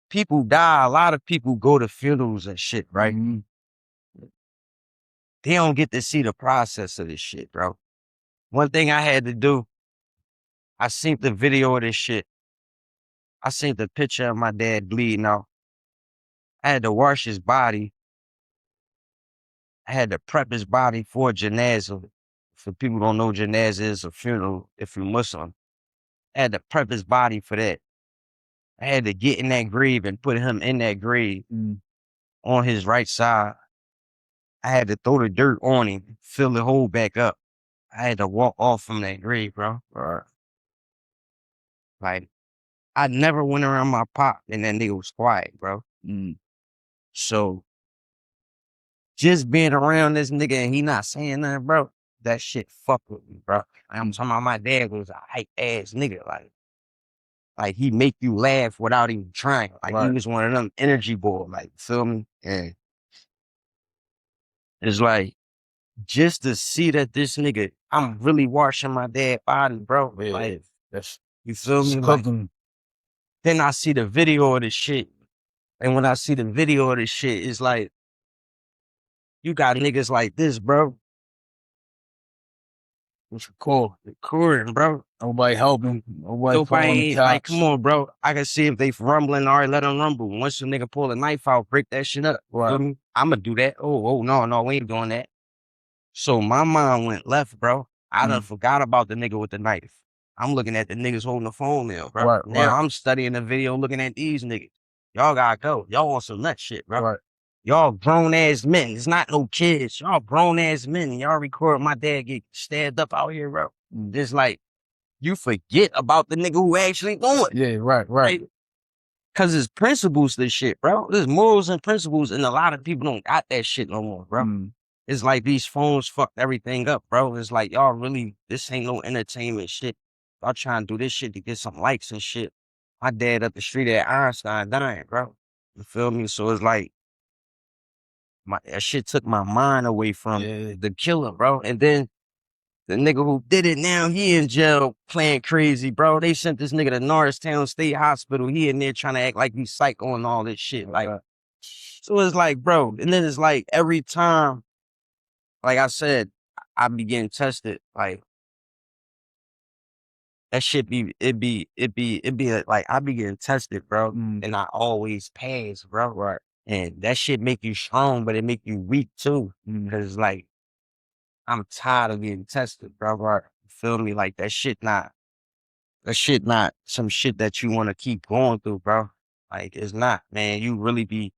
people die. A lot of people go to funerals and shit, right? Mhm. They don't get to see the process of this shit, bro. One thing I had to do, I seen the video of this shit. I seen the picture of my dad bleeding out. I had to wash his body. I had to prep his body for janazah. For people who don't know, janazah is a funeral if you're Muslim. I had to prep his body for that. I had to get in that grave and put him in that grave on his right side. I had to throw the dirt on him, fill the hole back up. I had to walk off from that grave, bro. Like, I never went around my pop and that nigga was quiet, bro. So, just being around this nigga and he not saying nothing, bro, that shit fuck with me, bro. I'm talking about my dad was a hype ass nigga. Like he make you laugh without even trying. Like he was one of them energy boys, like, feel me? And it's like, just to see that this nigga, I'm really washing my dad's body, bro. Yeah, like, that's you feel me? Like, cooking. then I see the video of this shit. And when I see the video of this shit, it's like, you got niggas like this, bro. What's your call? Recording, bro. Nobody helping. Nobody calling the Nobody, cops. like, come on, bro. I can see if they rumbling, all right, let them rumble. Once the nigga pull a knife out, break that shit up. Right. Feel me? I'ma do that. Oh, no, we ain't doing that. So my mind went left, bro. I done forgot about the nigga with the knife. I'm looking at the niggas holding the phone now, bro. Right, Now right. I'm studying the video, looking at these niggas. Y'all gotta go. Y'all on some nut shit, bro. Right. Y'all grown ass men. It's not no kids. Y'all grown ass men. Y'all record my dad get stabbed up out here, bro. Just like, you forget about the nigga who actually doing it. Yeah, right. Cause it's principles, this shit, bro. There's morals and principles, and a lot of people don't got that shit no more, bro. It's like these phones fucked everything up, bro. It's like, y'all really, this ain't no entertainment shit. Y'all trying to do this shit to get some likes and shit. My dad up the street at Einstein dying, bro. You feel me? So it's like, that shit took my mind away from the killer, bro. And then the nigga who did it now, he in jail playing crazy, bro. They sent this nigga to Norristown State Hospital. He in there trying to act like he's psycho and all this shit. Like, so it's like, bro, and then it's like every time, like I said, I be getting tested. Like, that shit like I be getting tested, bro. And I always pass, bro. Right. And that shit make you strong, but it make you weak too. Cause like, I'm tired of getting tested, bro. Right. You feel me? Like that shit not some shit that you want to keep going through, bro. Like, it's not, man. You really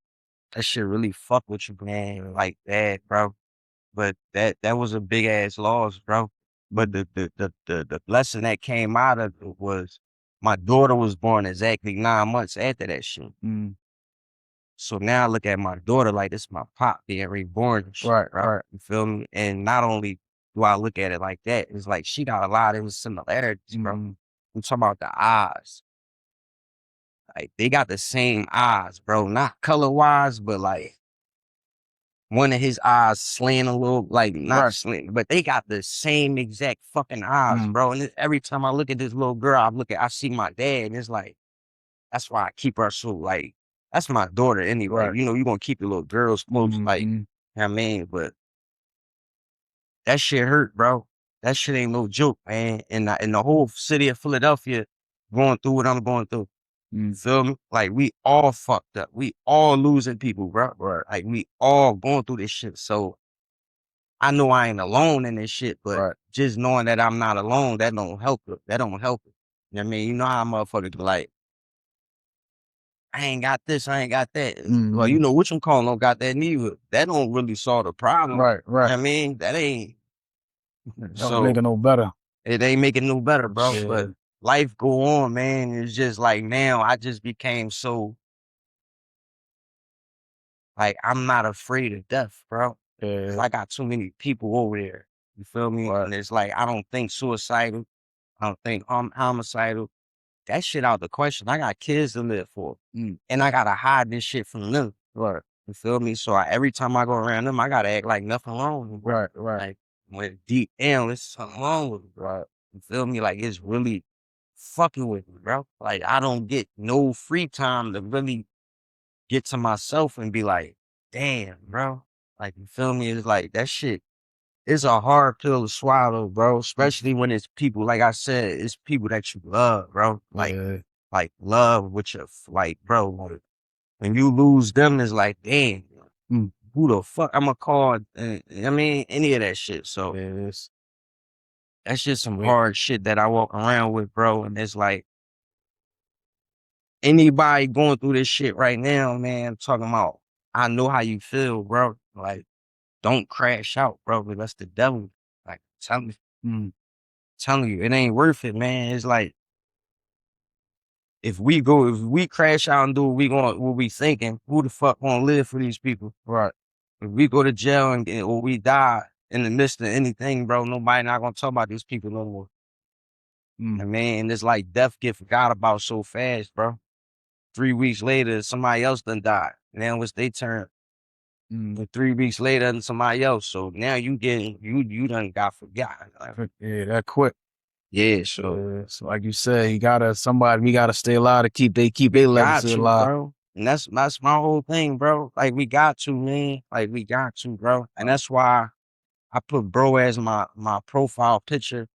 that shit really fuck with you, man. Like that, bro. But that was a big ass loss, bro. But the lesson that came out of it was my daughter was born exactly 9 months after that shit. So now I look at my daughter like it's my pop being reborn and shit, Right, bro. right. You feel me? And not only do I look at it like that, it's like she got a lot of similarities, bro. I'm talking about the eyes. Like, they got the same eyes, bro. Not color-wise, but like one of his eyes slant a little, like not slant, but they got the same exact fucking eyes, bro. And every time I look at this little girl, I see my dad, and it's like, that's why I keep her so, like, that's my daughter anyway. Right. You know, you're gonna keep the little girls close, like, you know what I mean? But that shit hurt, bro. That shit ain't no joke, man. And the whole city of Philadelphia going through what I'm going through. You feel me? Like, we all fucked up. We all losing people, bro. Right. Like, we all going through this shit. So I know I ain't alone in this shit, but just knowing that I'm not alone, that don't help it. That don't help it. You know what I mean? You know how motherfuckers be like, I ain't got this, I ain't got that. Well, you know, which one calling don't got that neither. That don't really solve the problem. Right. You know what I mean? That ain't. Don't make it no better. It ain't making no better, bro. Yeah. But life go on, man. It's just like now I just became so like, I'm not afraid of death, bro. 'Cause Yeah. I got too many people over there. You feel me? Right. And it's like, I don't think suicidal. I don't think homicidal. That shit out the question. I got kids to live for. Mm. And I gotta hide this shit from them. Right. You feel me? So every time I go around them, I gotta act like nothing wrong with me, bro. Right. Right. Like, when deep down, there's something wrong with me, bro. Right. You feel me? Like, it's really fucking with me, bro. Like, I don't get no free time to really get to myself and be like, damn, bro. Like, you feel me? It's like, that shit, it's a hard pill to swallow, bro. Especially when it's people, like I said, it's people that you love, bro. Yeah. Like love with your, like, bro, like, when you lose them, it's like, damn, Mm. who the fuck I'ma call? I mean, any of that shit. So Yes. that's just some Wait. hard shit that I walk around with, bro. And it's like, anybody going through this shit right now, man, talking about, I know how you feel, bro. Like, don't crash out, bro, because that's the devil. Like, Mm. telling you, it ain't worth it, man. It's like, if we crash out and do what we thinking, who the fuck gonna live for these people? Right. If we go to jail or we die in the midst of anything, bro, nobody not gonna talk about these people no more. Mm. I mean, it's like death get forgot about so fast, bro. 3 weeks later, somebody else done died. Now it's their turn. Mm. And 3 weeks later, and somebody else. So now you done got forgotten. Like, Yeah, that quick. yeah, so Yeah. So like you said, we gotta stay alive to keep their got legacy to, alive. bro. And that's my whole thing, bro. Like, we got to, man. Like, we got to, bro. And that's why I put bro as my profile picture,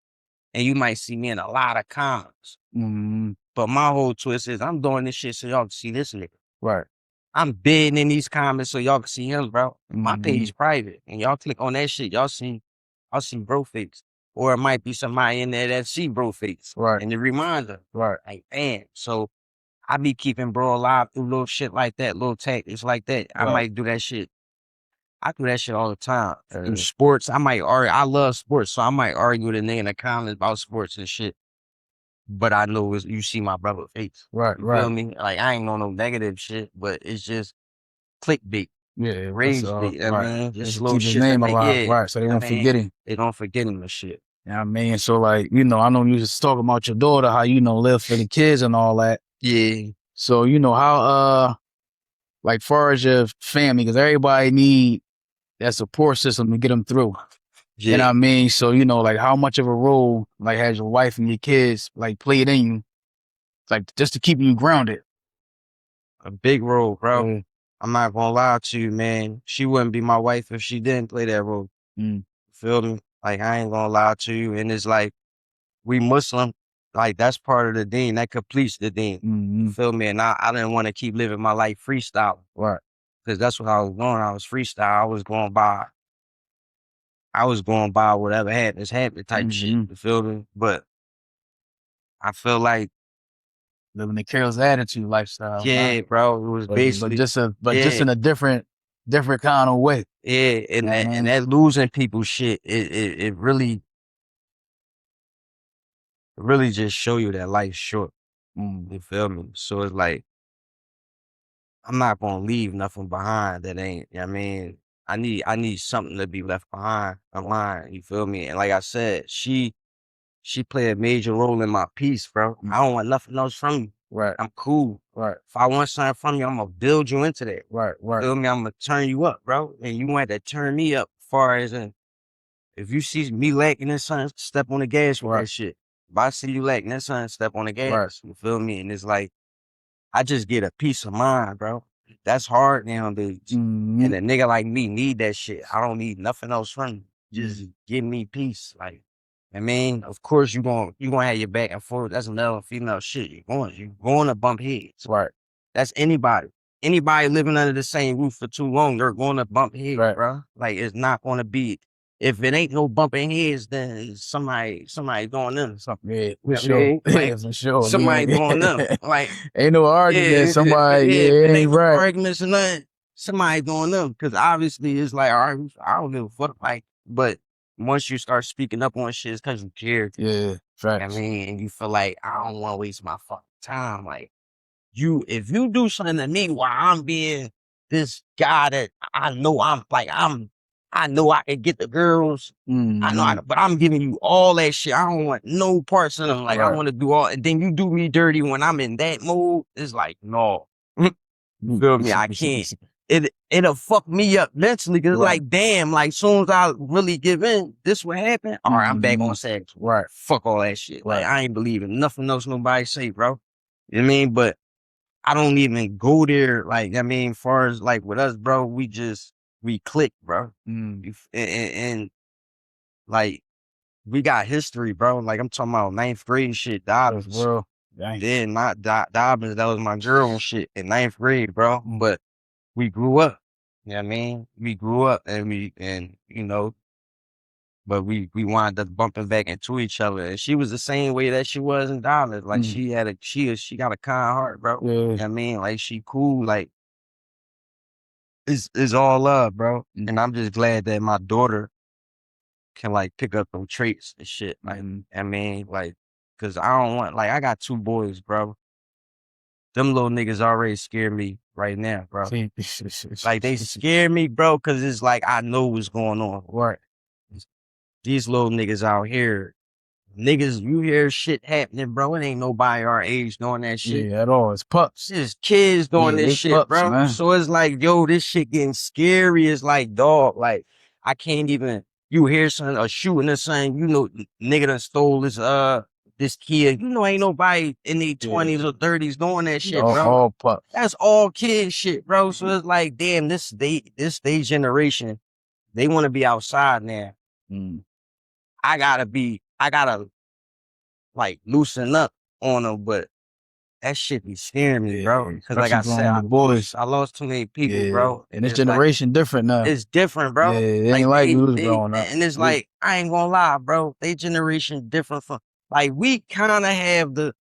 and you might see me in a lot of comments. Mm. But my whole twist is I'm doing this shit so y'all can see this nigga. Right. I'm bidding in these comments so y'all can see him, bro. My page Mm. private, and y'all click on that shit, y'all see bro face. Or it might be somebody in there that see bro face. Right. And the reminder, Right. like, damn. So I be keeping bro alive through little shit like that, little tactics like that. I Right. might do that shit. I do that shit all the time. In Yeah. sports, I might argue. I love sports, so I might argue with a nigga in the comments about sports and shit. But I know you see my brother face. Right. You Right. feel me? Like, I ain't on no negative shit, but it's just clickbait, Yeah. rage bait. I Right. mean, Just just to little keep his shit that name make, alive. yeah. Right. So they I won't mean, forget him. they don't forget him and shit. You know what I mean? So like, I know you just talking about your daughter, how live for the kids and all that. Yeah. So how like far as your family, because everybody need that support system to get them through. Yeah. You know what I mean? So like how much of a role like has your wife and your kids like played in you, like just to keep you grounded? A big role, bro. Mm. I'm not gonna lie to you, man. She wouldn't be my wife if she didn't play that role. Mm. Feel me? Like, I ain't gonna lie to you. And it's like, we Muslim, like, that's part of the deen. That completes the deen. Mm-hmm. Feel me? And I didn't want to keep living my life freestyle. Right. Because that's what I was doing. I was freestyle. I was going by whatever happens type shit. Mm-hmm. You feel me? But I feel like, Living the careless attitude lifestyle. yeah, bro, it was basically, just yeah, in a different kind of way. yeah. And that losing people shit, it really just show you that life's short. Mm. You feel me? So it's like, I'm not gonna leave nothing behind that ain't, you know what I mean? I need something to be left behind, aligned, you feel me? And like I said, she played a major role in my peace, bro. Mm. I don't want nothing else from you. Right. I'm cool. Right. If I want something from you, I'm gonna build you into that. Right. Right. Feel me? I'm gonna turn you up, bro. And you want to turn me up as far as if you see me lacking in something, step on the gas with that shit. If I see you lacking in something, step on the gas. Right. You feel me? And it's like, I just get a peace of mind, bro. That's hard nowadays. Mm-hmm. And a nigga like me need that shit. I don't need nothing else from you. Just give me peace. Like, I mean, of course you gonna have your back and forth. That's another female shit. You're going to bump heads. Right. That's anybody. Anybody living under the same roof for too long, they're going to bump heads, Right. bro. Like, it's not gonna be. If it ain't no bumping heads, then somebody going in. Yeah, for I sure. mean, like, Yeah, for sure. somebody Yeah. going up. Like, ain't no argument. yeah, Somebody, yeah, it if it ain't no right. arguments or nothing, somebody going up. Because obviously it's like, all right, I don't give a fuck. Like, but once you start speaking up on shit, it's because you care. Yeah, I facts. mean, and you feel like, I don't want to waste my fucking time. Like, if you do something to me while I'm being this guy that I know I know I can get the girls. I know, but I'm giving you all that shit. I don't want no parts of them. Like, I want to do all, and then you do me dirty when I'm in that mode. It's like, no. You feel me? I can't. It'll fuck me up mentally because like, damn, like soon as I really give in, this what happened. All right, I'm back on sex. Right. Fuck all that shit. Like, I ain't believing nothing else nobody say, bro. You know what I mean? But I don't even go there. Like, I mean, far as like with us, bro, we click, bro. And like, we got history, bro. Like, I'm talking about 9th grade shit, Dobbins. Bro. Then not Dobbins, that was my girl and shit in 9th grade, bro. But we grew up. You know what I mean? We grew up and you know, but we wound up bumping back into each other. And she was the same way that she was in Dobbins. Like she got a kind heart, bro. Yeah. You know what I mean? Like she cool, like it's all love, bro. And I'm just glad that my daughter can like pick up them traits and shit. Like, I mean, like, cause I don't want, like, I got 2 boys, bro. Them little niggas already scare me right now, bro. Like, they scare me, bro, cause it's like, I know what's going on. Right. These little niggas out here, niggas, you hear shit happening, bro. It ain't nobody our age doing that shit. Yeah, at all. It's pups. It's kids doing this shit, pups, bro. Man. So it's like, yo, this shit getting scary. It's like, dog, like, I can't even, you hear something, a shooting or something, you know, nigga done stole this kid. You know, ain't nobody in their 20s or 30s doing that shit, bro. All pups. That's all kid shit, bro. So it's like, damn, this generation, they want to be outside now. I gotta like loosen up on them, but that shit be scaring me, bro. Cause like I said, I lost too many people, bro. And this generation different now. It's different, bro. Yeah, it ain't like we was growing up. And it's like, I ain't gonna lie, bro. They generation different from, like, we kind of have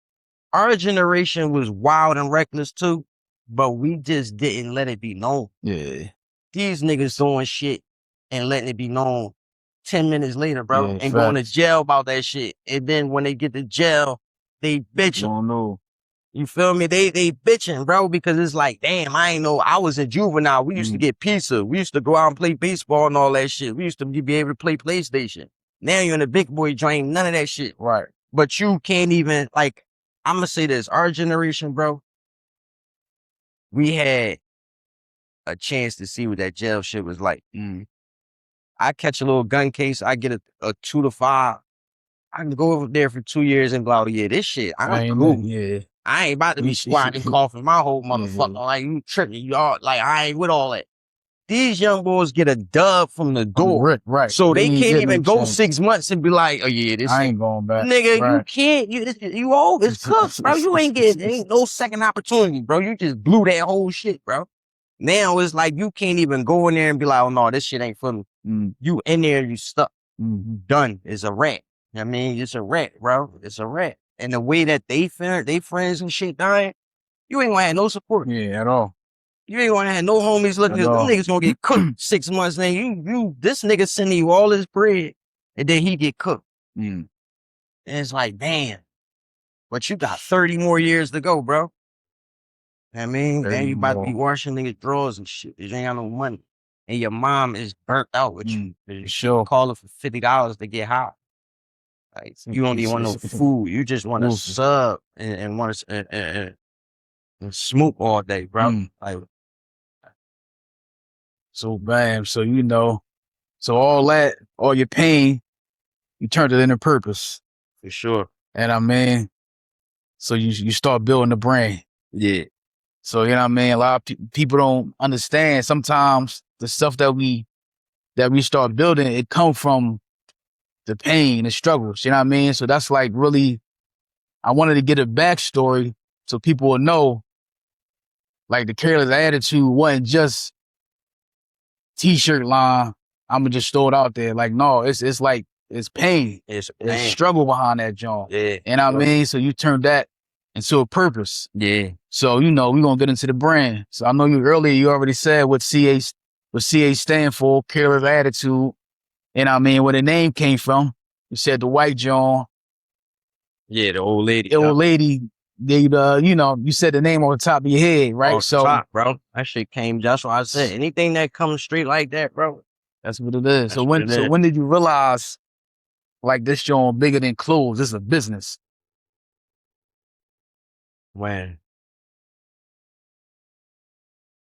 our generation was wild and reckless too, but we just didn't let it be known. Yeah. These niggas doing shit and letting it be known 10 minutes later, bro, and facts. going to jail about that shit. And then when they get to jail, they bitching. Don't know. You feel me? They bitching, bro, because it's like, damn, I ain't know. I was a juvenile. We used to get pizza. We used to go out and play baseball and all that shit. We used to be able to play PlayStation. Now you're in a big boy joint, none of that shit. Right. But you can't even, like, I'm going to say this. Our generation, bro, we had a chance to see what that jail shit was like. I catch a little gun case. I get a 2 to 5. I can go over there for 2 years and blah, yeah, this shit, I'm cool. I ain't about to be squatting and coughing my whole motherfucker. Like, you tripping. Y'all, like, I ain't with all that. These young boys get a dub from the door. Right. So they can't even go 6 months and be like, oh, yeah, this I ain't going back. Nigga, you can't. You all, it's cooked, bro. You ain't ain't no second opportunity, bro. You just blew that whole shit, bro. Now it's like you can't even go in there and be like, oh, no, this shit ain't for me. You in there, you stuck. Done. It's a rat. I mean, it's a rat, bro. It's a rat. And the way that they friends and shit dying, you ain't gonna have no support. Yeah, at all. You ain't gonna have no homies looking. Them niggas gonna get cooked 6 months. Then this nigga sending you all his bread, and then he get cooked. And it's like, damn. But you got 30 more years to go, bro. I mean, then you about to be washing niggas' drawers and shit. You ain't got no money. And your mom is burnt out with you. Sure. Call her for $50 to get hot. Like, you don't even want no food. You just want to sub and want to and smoke all day, bro. Like, so bam. So you know, so all your pain, you turned it into purpose. For sure. And I mean, so you start building the brand. Yeah. So you know what I mean. A lot of people don't understand. Sometimes the stuff that we start building, it come from the pain, the struggles, you know what I mean? So that's like really, I wanted to get a backstory so people will know, like, the Careless attitude wasn't just t-shirt line, I'm gonna just throw it out there. Like, no, it's like, it's pain. It's struggle behind that joint. Yeah. You know what I mean? So you turn that into a purpose. Yeah. So, you know, we're gonna get into the brand. So I know you already said what CA stand for, Careless attitude. And I mean, where the name came from, you said the white John. Yeah, the old lady. The old lady you said the name on the top of your head, right? Off the top, bro. That shit came. That's why I said anything that comes straight like that, bro. That's what it is. That's what it is. When did you realize like this joint bigger than clothes? This is a business. When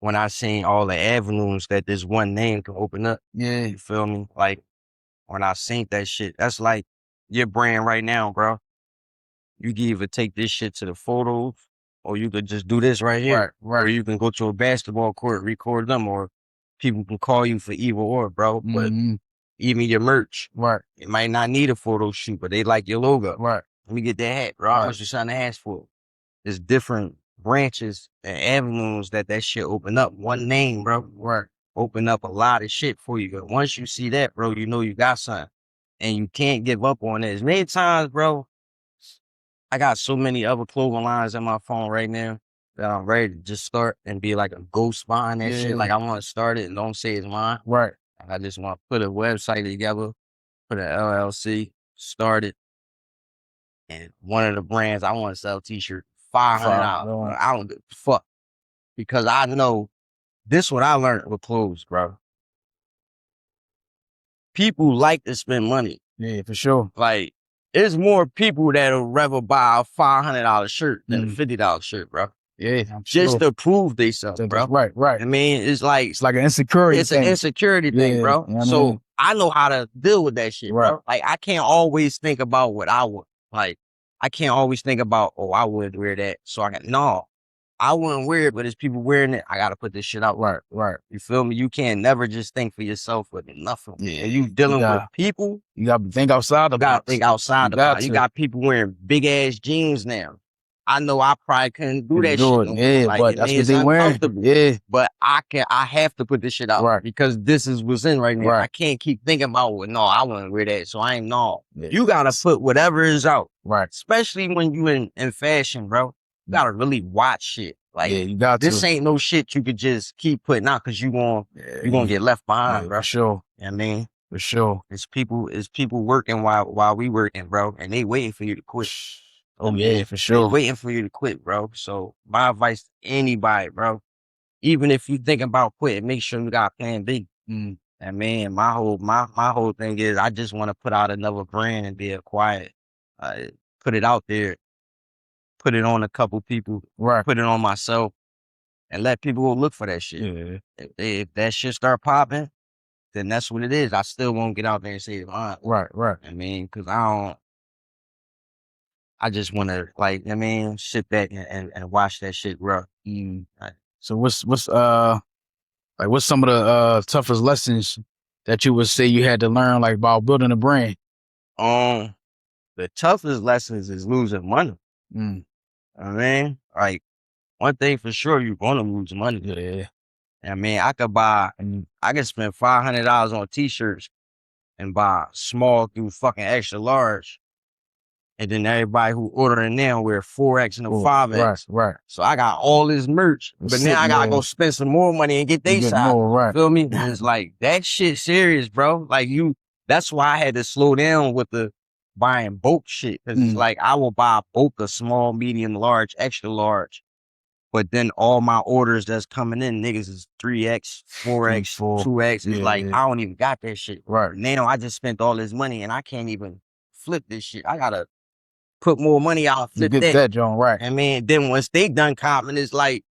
I seen all the avenues that this one name can open up. Yeah. You feel me? Like when I seen that shit, that's like your brand right now, bro. You can either take this shit to the photos, or you could just do this right here. Right. Or you can go to a basketball court, record them, or people can call you for either or, bro. But even your merch, Right. it might not need a photo shoot, but they like your logo. Right. Let me get that hat, bro. How much you trying to ask for? There's different branches and avenues that shit open up. One name, bro. Right. Open up a lot of shit for you. But once you see that, bro, you know you got something. And you can't give up on it. As many times, bro, I got so many other clothing lines on my phone right now that I'm ready to just start and be like a ghost behind that shit. Like I want to start it and don't say it's mine. Right. I just want to put a website together, put an LLC, start it. And one of the brands I want to sell t-shirt, $500. I don't give a fuck. Because I know this what I learned with clothes, bro. People like to spend money. Yeah, for sure. Like, there's more people that'll rather buy a $500 shirt than a $50 shirt, bro. Yeah, just to prove themselves, bro. Right. I mean, it's like an insecurity. It's an insecurity thing, bro. You know so I know how to deal with that shit, right. bro. Like I can't always think about what I want. Like I can't always think about, oh, I wouldn't wear that. So I wouldn't wear it, but as people wearing it, I gotta put this shit out. Right. You feel me? You can't never just think for yourself with nothing. Yeah, when you dealing with people, you gotta think outside the box. Think outside the box. You got people wearing big ass jeans now. I know I probably couldn't do that shit. Yeah, like, but that's what they wearing. Yeah. But I have to put this shit out because this is what's in right now. I can't keep thinking about I wouldn't wear that. So I ain't Yeah. You gotta put whatever is out. Right. Especially when you in fashion, bro. You gotta really watch shit. Like you got this ain't no shit you could just keep putting out because you gonna get left behind, bro. For sure. You know what I mean? For sure. It's people working while we working, bro, and they waiting for you to quit. Oh yeah, for sure. They waiting for you to quit, bro. So my advice to anybody, bro, even if you thinking about quitting, make sure you got plan B. And man, my whole thing is I just want to put out another brand and be a quiet, put it out there, put it on a couple people, put it on myself, and let people go look for that shit. Yeah. If that shit start popping, then that's what it is. I still won't get out there and say it's mine. Right. I mean, because I just want to sit back and watch that shit grow. So what's some of the toughest lessons that you would say you had to learn like about building a brand? The toughest lessons is losing money. I mean, like one thing for sure, you're gonna lose money. Yeah. I mean, I could spend $500 on t-shirts and buy small through fucking extra large. And then everybody who ordering now wear 4X and a 5X. Right. So I got all this merch, but now I gotta go spend some more money and get they side. Feel me? And it's like, that shit serious, bro. Like that's why I had to slow down with the buying bulk shit. Cause it's like, I will buy bulk of small, medium, large, extra large. But then all my orders that's coming in, niggas is 3X, 4X, 2X. It's like, I don't even got that shit. Right. Now I just spent all this money and I can't even flip this shit. I gotta put more money out, flip that joint, right. I mean, then once they done copping, it's like,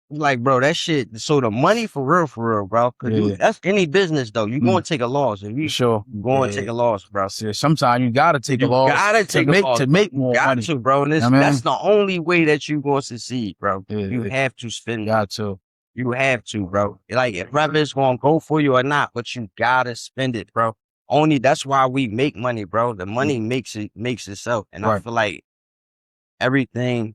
bro, that shit, so the money for real, bro. Cause that's any business though. You gonna take a loss. If you going to take a loss, bro. Sometimes you gotta take a loss. To make more money. To, bro. And that's the only way that you gonna succeed, bro. You have to spend. You have to, bro. Like whether it's gonna go for you or not, but you gotta spend it, bro. That's why we make money, bro. The money makes itself. And I feel like everything,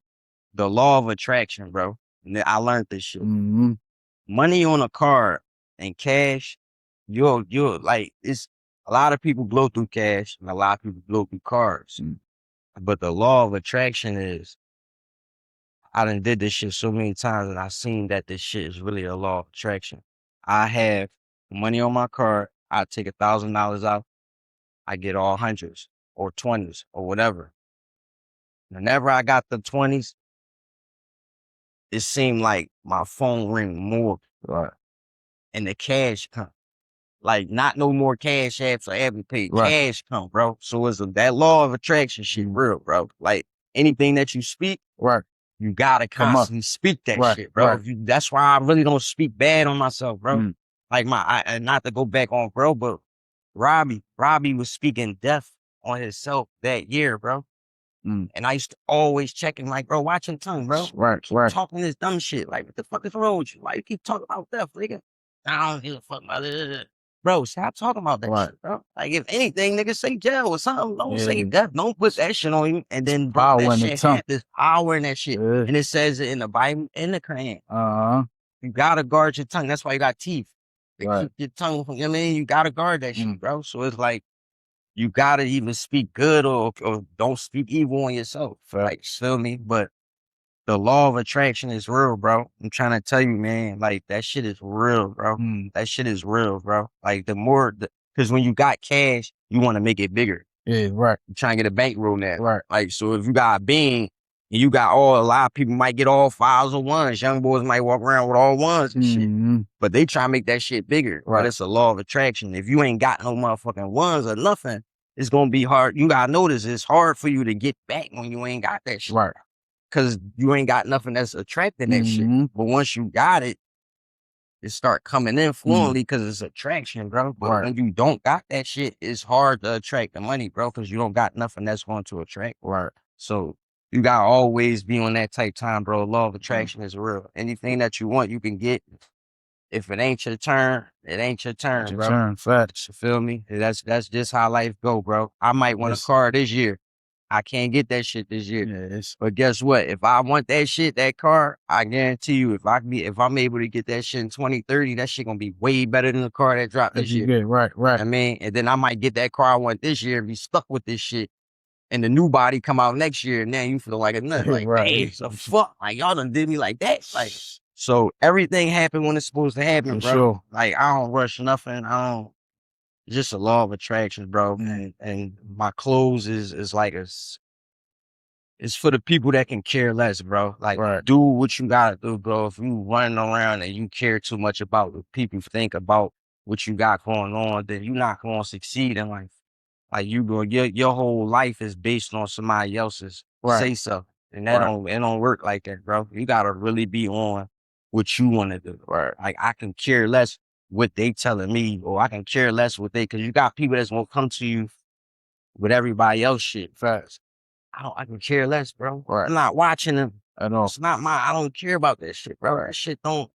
the law of attraction, bro. And I learned this shit. Money on a card and cash, you're like, it's a lot of people blow through cash and a lot of people blow through cards. But the law of attraction is, I done did this shit so many times and I seen that this shit is really a law of attraction. I have money on my card. I take $1,000 out. I get all hundreds or 20s or whatever. Whenever I got the 20s, it seemed like my phone ring more Right. and the cash come. Like, not no more cash apps or Apple Pay. Right. Cash come, bro. So it's that law of attraction shit real, bro. Like, anything that you speak, Right. you gotta Come up. constantly speak that Right. shit, bro. Right. That's why I really don't speak bad on myself, bro. Mm. Like and not to go back on, bro, but Robbie was speaking death on himself that year, bro. Mm. And I used to always check him, like, bro, watch your tongue, bro. Right. Keep Right. talking this dumb shit. Like, what the fuck is wrong with you? Like, you keep talking about death, nigga. I don't give a fuck about it. Bro, stop talking about that Right. shit, bro. Like, if anything, nigga, say jail or something. Don't say Yeah. death. Don't put that shit on you. And then, bro, Power that in the shit tongue. happens. Power in that shit. Yeah. And it says it in the Bible and the Quran. Uh-huh. You gotta guard your tongue. That's why you got teeth. They Right. keep your tongue from, you know what I mean? You gotta guard that shit, Mm. bro. So it's like, you gotta either speak good or don't speak evil on yourself. Like, feel me? But the law of attraction is real, bro. I'm trying to tell you, man, like, that shit is real, bro. Mm. That shit is real, bro. Like, because when you got cash, you want to make it bigger. Yeah. Right. You trying to get a bankroll now. Right. Like, so if you got a bean and you got a lot of people might get all fives or ones. Young boys might walk around with all ones and shit. Mm-hmm. But they try to make that shit bigger. Right. But it's a law of attraction. If you ain't got no motherfucking ones or nothing, it's gonna be hard. You gotta notice it's hard for you to get back when you ain't got that shit. Right. Cause you ain't got nothing that's attracting that shit. But once you got it, it start coming in fluently because it's attraction, bro. But when you don't got that shit, it's hard to attract the money, bro, because you don't got nothing that's going to attract. Right. So you gotta always be on that type time, bro. Law of attraction is real. Anything that you want, you can get. If it ain't your turn, it ain't your turn, bro. Turn. Facts. You feel me? That's just how life go, bro. I might want a car this year. I can't get that shit this year. Yes. But guess what? If I want that shit, that car, I guarantee you, if I'm able to get that shit in 2030, that shit gonna be way better than the car that dropped this year. Good. Right. Right. I mean, and then I might get that car I want this year and be stuck with this shit. And the new body come out next year, and now you feel like a nut. Like, Right. hey, so fuck. Like, y'all done did me like that. Like, so everything happened when it's supposed to happen, For bro. sure. Like, I don't rush nothing. It's just a law of attraction, bro. And my clothes is like it's for the people that can care less, bro. Like, do what you gotta do, bro. If you running around and you care too much about what people think about what you got going on, then you're not gonna succeed in life. Like, your whole life is based on somebody else's say so. And it don't work like that, bro. You gotta really be on what you want to do. Right. Like, I can care less what they telling me, or I can care less what because you got people that's gonna come to you with everybody else shit. Facts. I can care less, bro. Right. I'm not watching them. I know. It's not I don't care about that shit, bro. That shit don't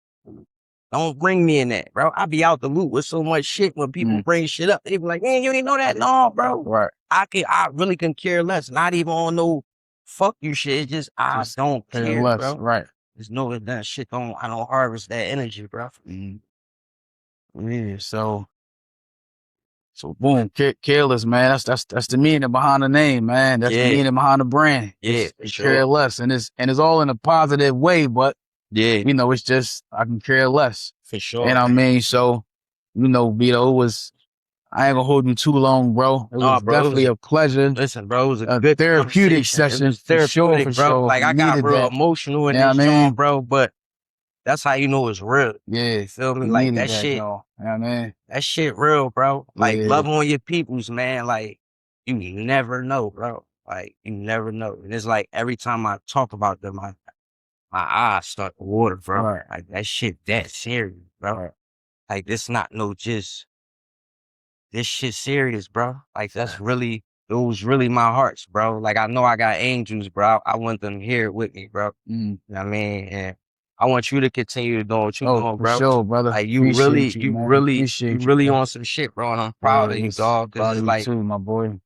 bring me in that, bro. I be out the loop with so much shit when people bring shit up. They be like, man, you didn't know that? No, bro. Right. I really can care less. Not even on no fuck you shit. It's just I don't care, less. bro. Right. There's no that shit I don't harvest that energy, bro. Yeah. So boom, Careless, man. That's the meaning behind the name, man. That's the meaning behind the brand. Yeah, it's Careless, and it's all in a positive way, but you know, it's just I can care less. For sure. And I mean, so you know, Vito, I ain't gonna hold you too long, bro. It was definitely a pleasure. Listen, bro, it was a good therapeutic session. Therapeutic, for bro. sure. Like, I got real emotional in this joint, bro, but that's how you know it's real. Yeah. You feel me? Like, that shit. You know what I mean? That shit real, bro. Like, love on your peoples, man. Like, you never know, bro. Like, you never know. And it's like every time I talk about them, my eyes start to water, bro. Right. Like, that shit that serious, bro. Right. Like, this not no just, this shit serious, bro. Like, that's really, it was really my hearts, bro. Like, I know I got angels, bro. I want them here with me, bro. You know what I mean? And I want you to continue to do what you doing, bro. For sure, brother. Like, you really on some shit, bro. And I'm proud of you, dog. Cause it's like, too, my boy.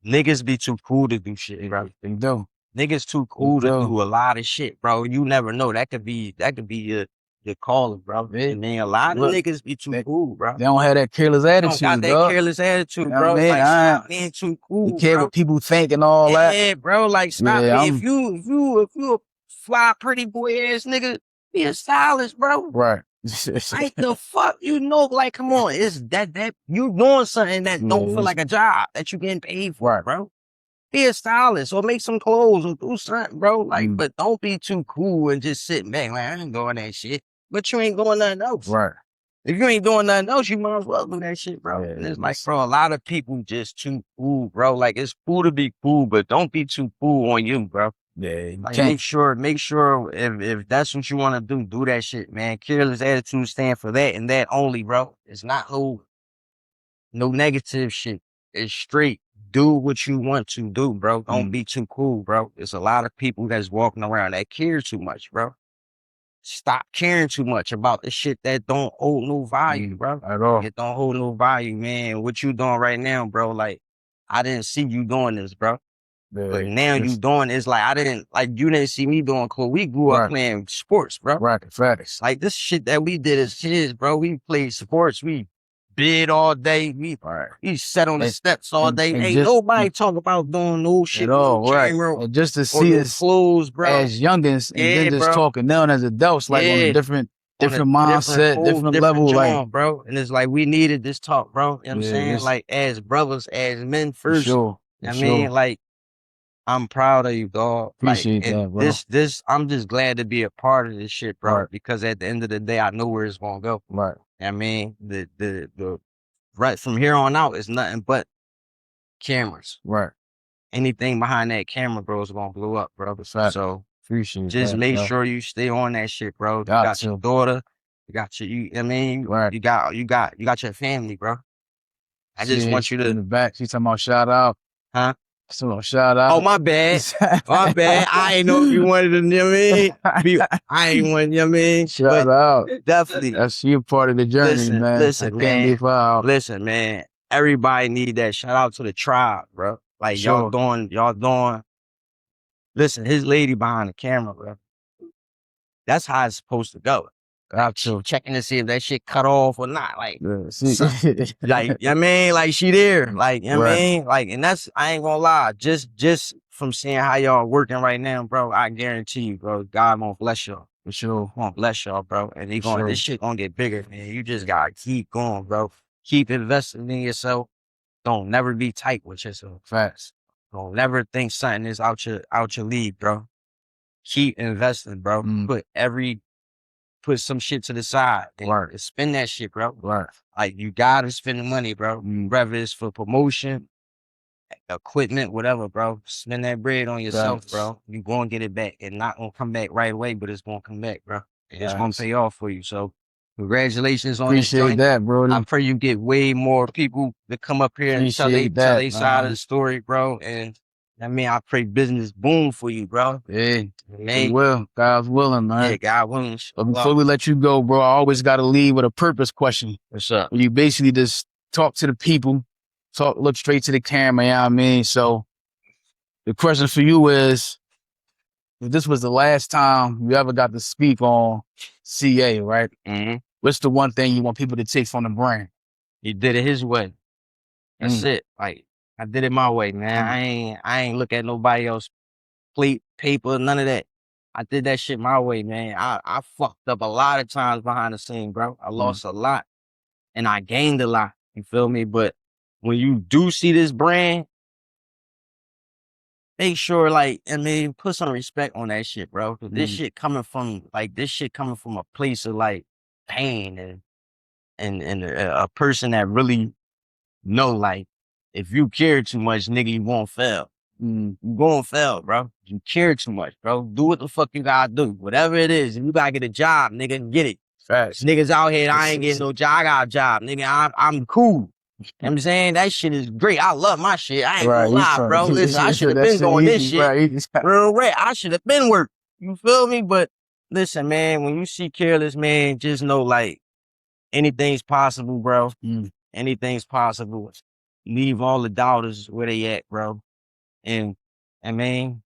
Niggas be too cool to do shit, bro. They do. Niggas too cool to do a lot of shit, bro. You never know. That could be your calling, bro. And then a lot of niggas be too cool, bro. They don't have that careless attitude, Don't got that careless attitude, bro. Man, like, stop being too cool, you care bro. what people think and all that. Yeah, bro. Like, stop. If you a fly, pretty boy ass nigga, be a stylist, bro. Right. Like, the fuck, you know, like, come on. It's that you doing something that don't feel like a job that you getting paid for, bro. be a stylist or make some clothes or do something, bro. Like, Mm. but don't be too cool and just sit back. Like, I ain't doing that shit. But you ain't doing nothing else. Right. If you ain't doing nothing else, you might as well do that shit, bro. Yeah, And it's like, bro, a lot of people just too cool, bro. Like, it's cool to be cool, but don't be too cool on you, bro. Yeah, Like, make sure if that's what you want to do that shit, man. Careless attitude stand for that and that only, bro. It's not no negative shit. It's straight. Do what you want to do, bro. Don't be too cool, bro. There's a lot of people that's walking around that care too much, bro. Stop caring too much about the shit that don't hold no value, bro. At all. It don't hold no value, man. What you doing right now, bro? Like, I didn't see you doing this, bro. Yeah, But now you doing it's like you didn't see me doing cool. We grew up playing sports, bro. Right, facts. Like this shit that we did as kids, bro. We played sports. We bid all day. We sat on the steps all day. Ain't nobody talk about doing no shit at all, no right? camera And just to see us clothes, bro. as youngins and then just talking now as adults, like on a different mindset, different level, like, bro. And it's like we needed this talk, bro. You know what I'm saying? it's- Like as brothers, as men for first. sure. I mean, like, I'm proud of you, dog. Appreciate like, that, bro. This, I'm just glad to be a part of this shit, bro. Right. Because at the end of the day, I know where it's gonna go. Right. I mean, the right from here on out is nothing but cameras. Right. Anything behind that camera, bro, is gonna blow up, bro. So appreciate just that, make bro. sure you stay on that shit, bro. You Got got to. your daughter, you got your, I mean, you got your family, bro. I just want you to in the back. She's talking about shout out. Huh? So shout out. Oh, my bad. My bad. I ain't know if you wanted to, you know what I mean? I ain't want, you know what I mean? Shout out. Definitely. That's you part of the journey, man. Listen, man. Listen, man. Everybody need that. Shout out to the tribe, bro. Like y'all doing. Listen, his lady behind the camera, bro. That's how it's supposed to go. Checking to see if that shit cut off or not. Like, like, you know what I mean? Like, she there. Like, you know what I mean? Like, and that's, I ain't gonna lie. Just from seeing how y'all working right now, bro, I guarantee you, bro, God gonna bless y'all. For sure. Gonna bless y'all, bro. And this shit gonna get bigger, man. You just gotta keep going, bro. Keep investing in yourself. Don't never be tight with yourself. Facts. Don't never think something is out your league, bro. Keep investing, bro. Put some shit to the side and spend that shit, bro. Right. Like, you gotta spend the money, bro. Whether it's for promotion, equipment, whatever, bro. Spend that bread on yourself, bro. You gonna get it back. It's not gonna come back right away, but it's gonna come back, bro. It's gonna pay off for you. So congratulations on this joint. That, bro. I pray you get way more people to come up here and tell their side of the story, bro. And I mean, I pray business boom for you, bro. Yeah, man. Well, God's willing, man. Yeah, God willing. But before we let you go, bro, I always got to leave with a purpose question. What's up? Where you basically just talk to the people, look straight to the camera, you know what I mean? So the question for you is, if this was the last time you ever got to speak on CA, right? Mm-hmm. What's the one thing you want people to take from the brand? He did it his way. That's it. Like, I did it my way, man. I ain't look at nobody else plate, paper, none of that. I did that shit my way, man. I fucked up a lot of times behind the scene, bro. I lost a lot and I gained a lot. You feel me? But when you do see this brand, make sure, like, I mean, put some respect on that shit, bro. Cause this shit coming from a place of like pain and a person that really know, like, if you care too much, nigga, you won't fail. You gonna fail, bro. You care too much, bro. Do what the fuck you gotta do. Whatever it is, if you gotta get a job, nigga, get it. Facts. Niggas out here, I ain't getting no job. I got a job, nigga. I'm cool. You know what I'm saying? That shit is great. I love my shit. I ain't gonna lie, bro. Listen, I should have been doing this shit. Real rap. I should have been working. You feel me? But listen, man, when you see Careless, man, just know, like, anything's possible, bro. Anything's possible. Leave all the doubters where they at, bro. And man,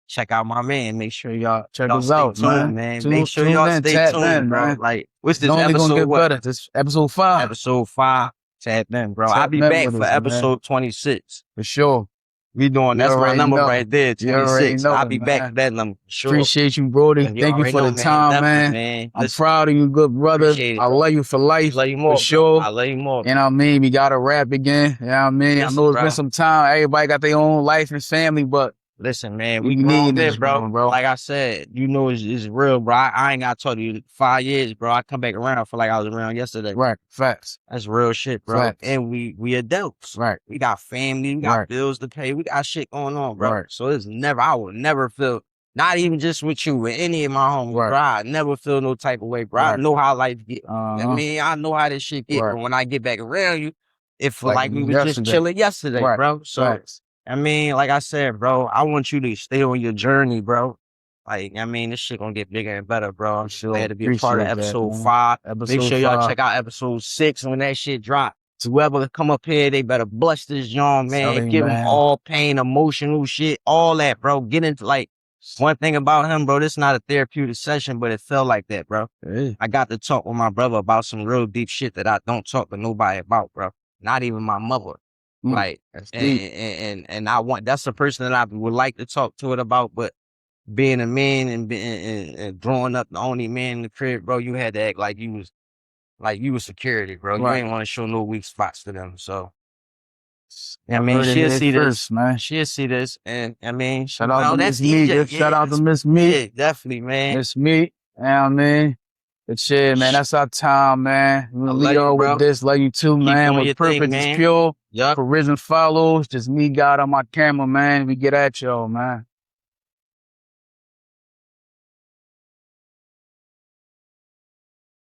check out my man. Make sure y'all check us out, man. Make sure y'all stay tuned, bro. Like, what's this episode? Gonna get better. This episode 5. Episode 5. Tap in, bro. I'll be back for episode 26. For sure. We doing, You that's my already number know. right there, You already 26. know, I'll be back man. with that number, sure. Appreciate you, Brody. You Thank you already for know, the time, definitely, man. I'm Listen, proud of you, good brother. appreciate it, I bro. love you for life, Love you more, for sure. I love you more. You know what I mean? We got to rap again. You know what I mean? I Listen, know it's bro. been some time. Everybody got their own life and family, but Listen, man, we we need grown this, there, bro. bro. Like I said, you know it's real, bro. I ain't got to talk to you 5 years, bro. I come back around. I feel like I was around yesterday. Right. Facts. That's real shit, bro. Facts. And we adults. Right. We got family. We got Right. bills to pay. We got shit going on, bro. Right. So it's never, I would never feel, not even just with you, with any of my homies, Right. bro. I never feel no type of way, bro. I Right. know how life get. Uh-huh. I mean, I know how this shit get. Right. But when I get back around you, it feel Like like we was just yesterday. chilling yesterday, Right. bro. So, Facts. I mean, like I said, bro, I want you to stay on your journey, bro. Like, I mean, this shit gonna get bigger and better, bro. I'm Sure. glad to be a part of Appreciate that, episode man. 5. Episode Make sure y'all 5. check out episode 6 when that shit drop. So whoever come up here, they better bless this John, man. Telling you, Give him man. all pain, emotional shit, all that, bro. Get into, like, one thing about him, bro, this not a therapeutic session, but it felt like that, bro. Hey. I got to talk with my brother about some real deep shit that I don't talk to nobody about, bro. Not even my mother. Like, That's deep. and I want, that's the person that I would like to talk to it about, but being a man and growing up the only man in the crib, bro, you had to act like you was security, bro. You Right. ain't want to show no weak spots to them. So, I I mean, heard it she'll here see first, this, man. she'll see this, and I mean, Shout out to that's Miss Meat. easy. Shout out to Miss Meat. Yeah, definitely, man. Miss Meat. You know what I mean? But shit, man, that's our time, man. We're I gonna love lead you, on bro. with this. Love you too, Keep man. doing With your thing, purpose is man. pure. Yup. For risen follows. Just me, God, on my camera, man. We get at y'all, man.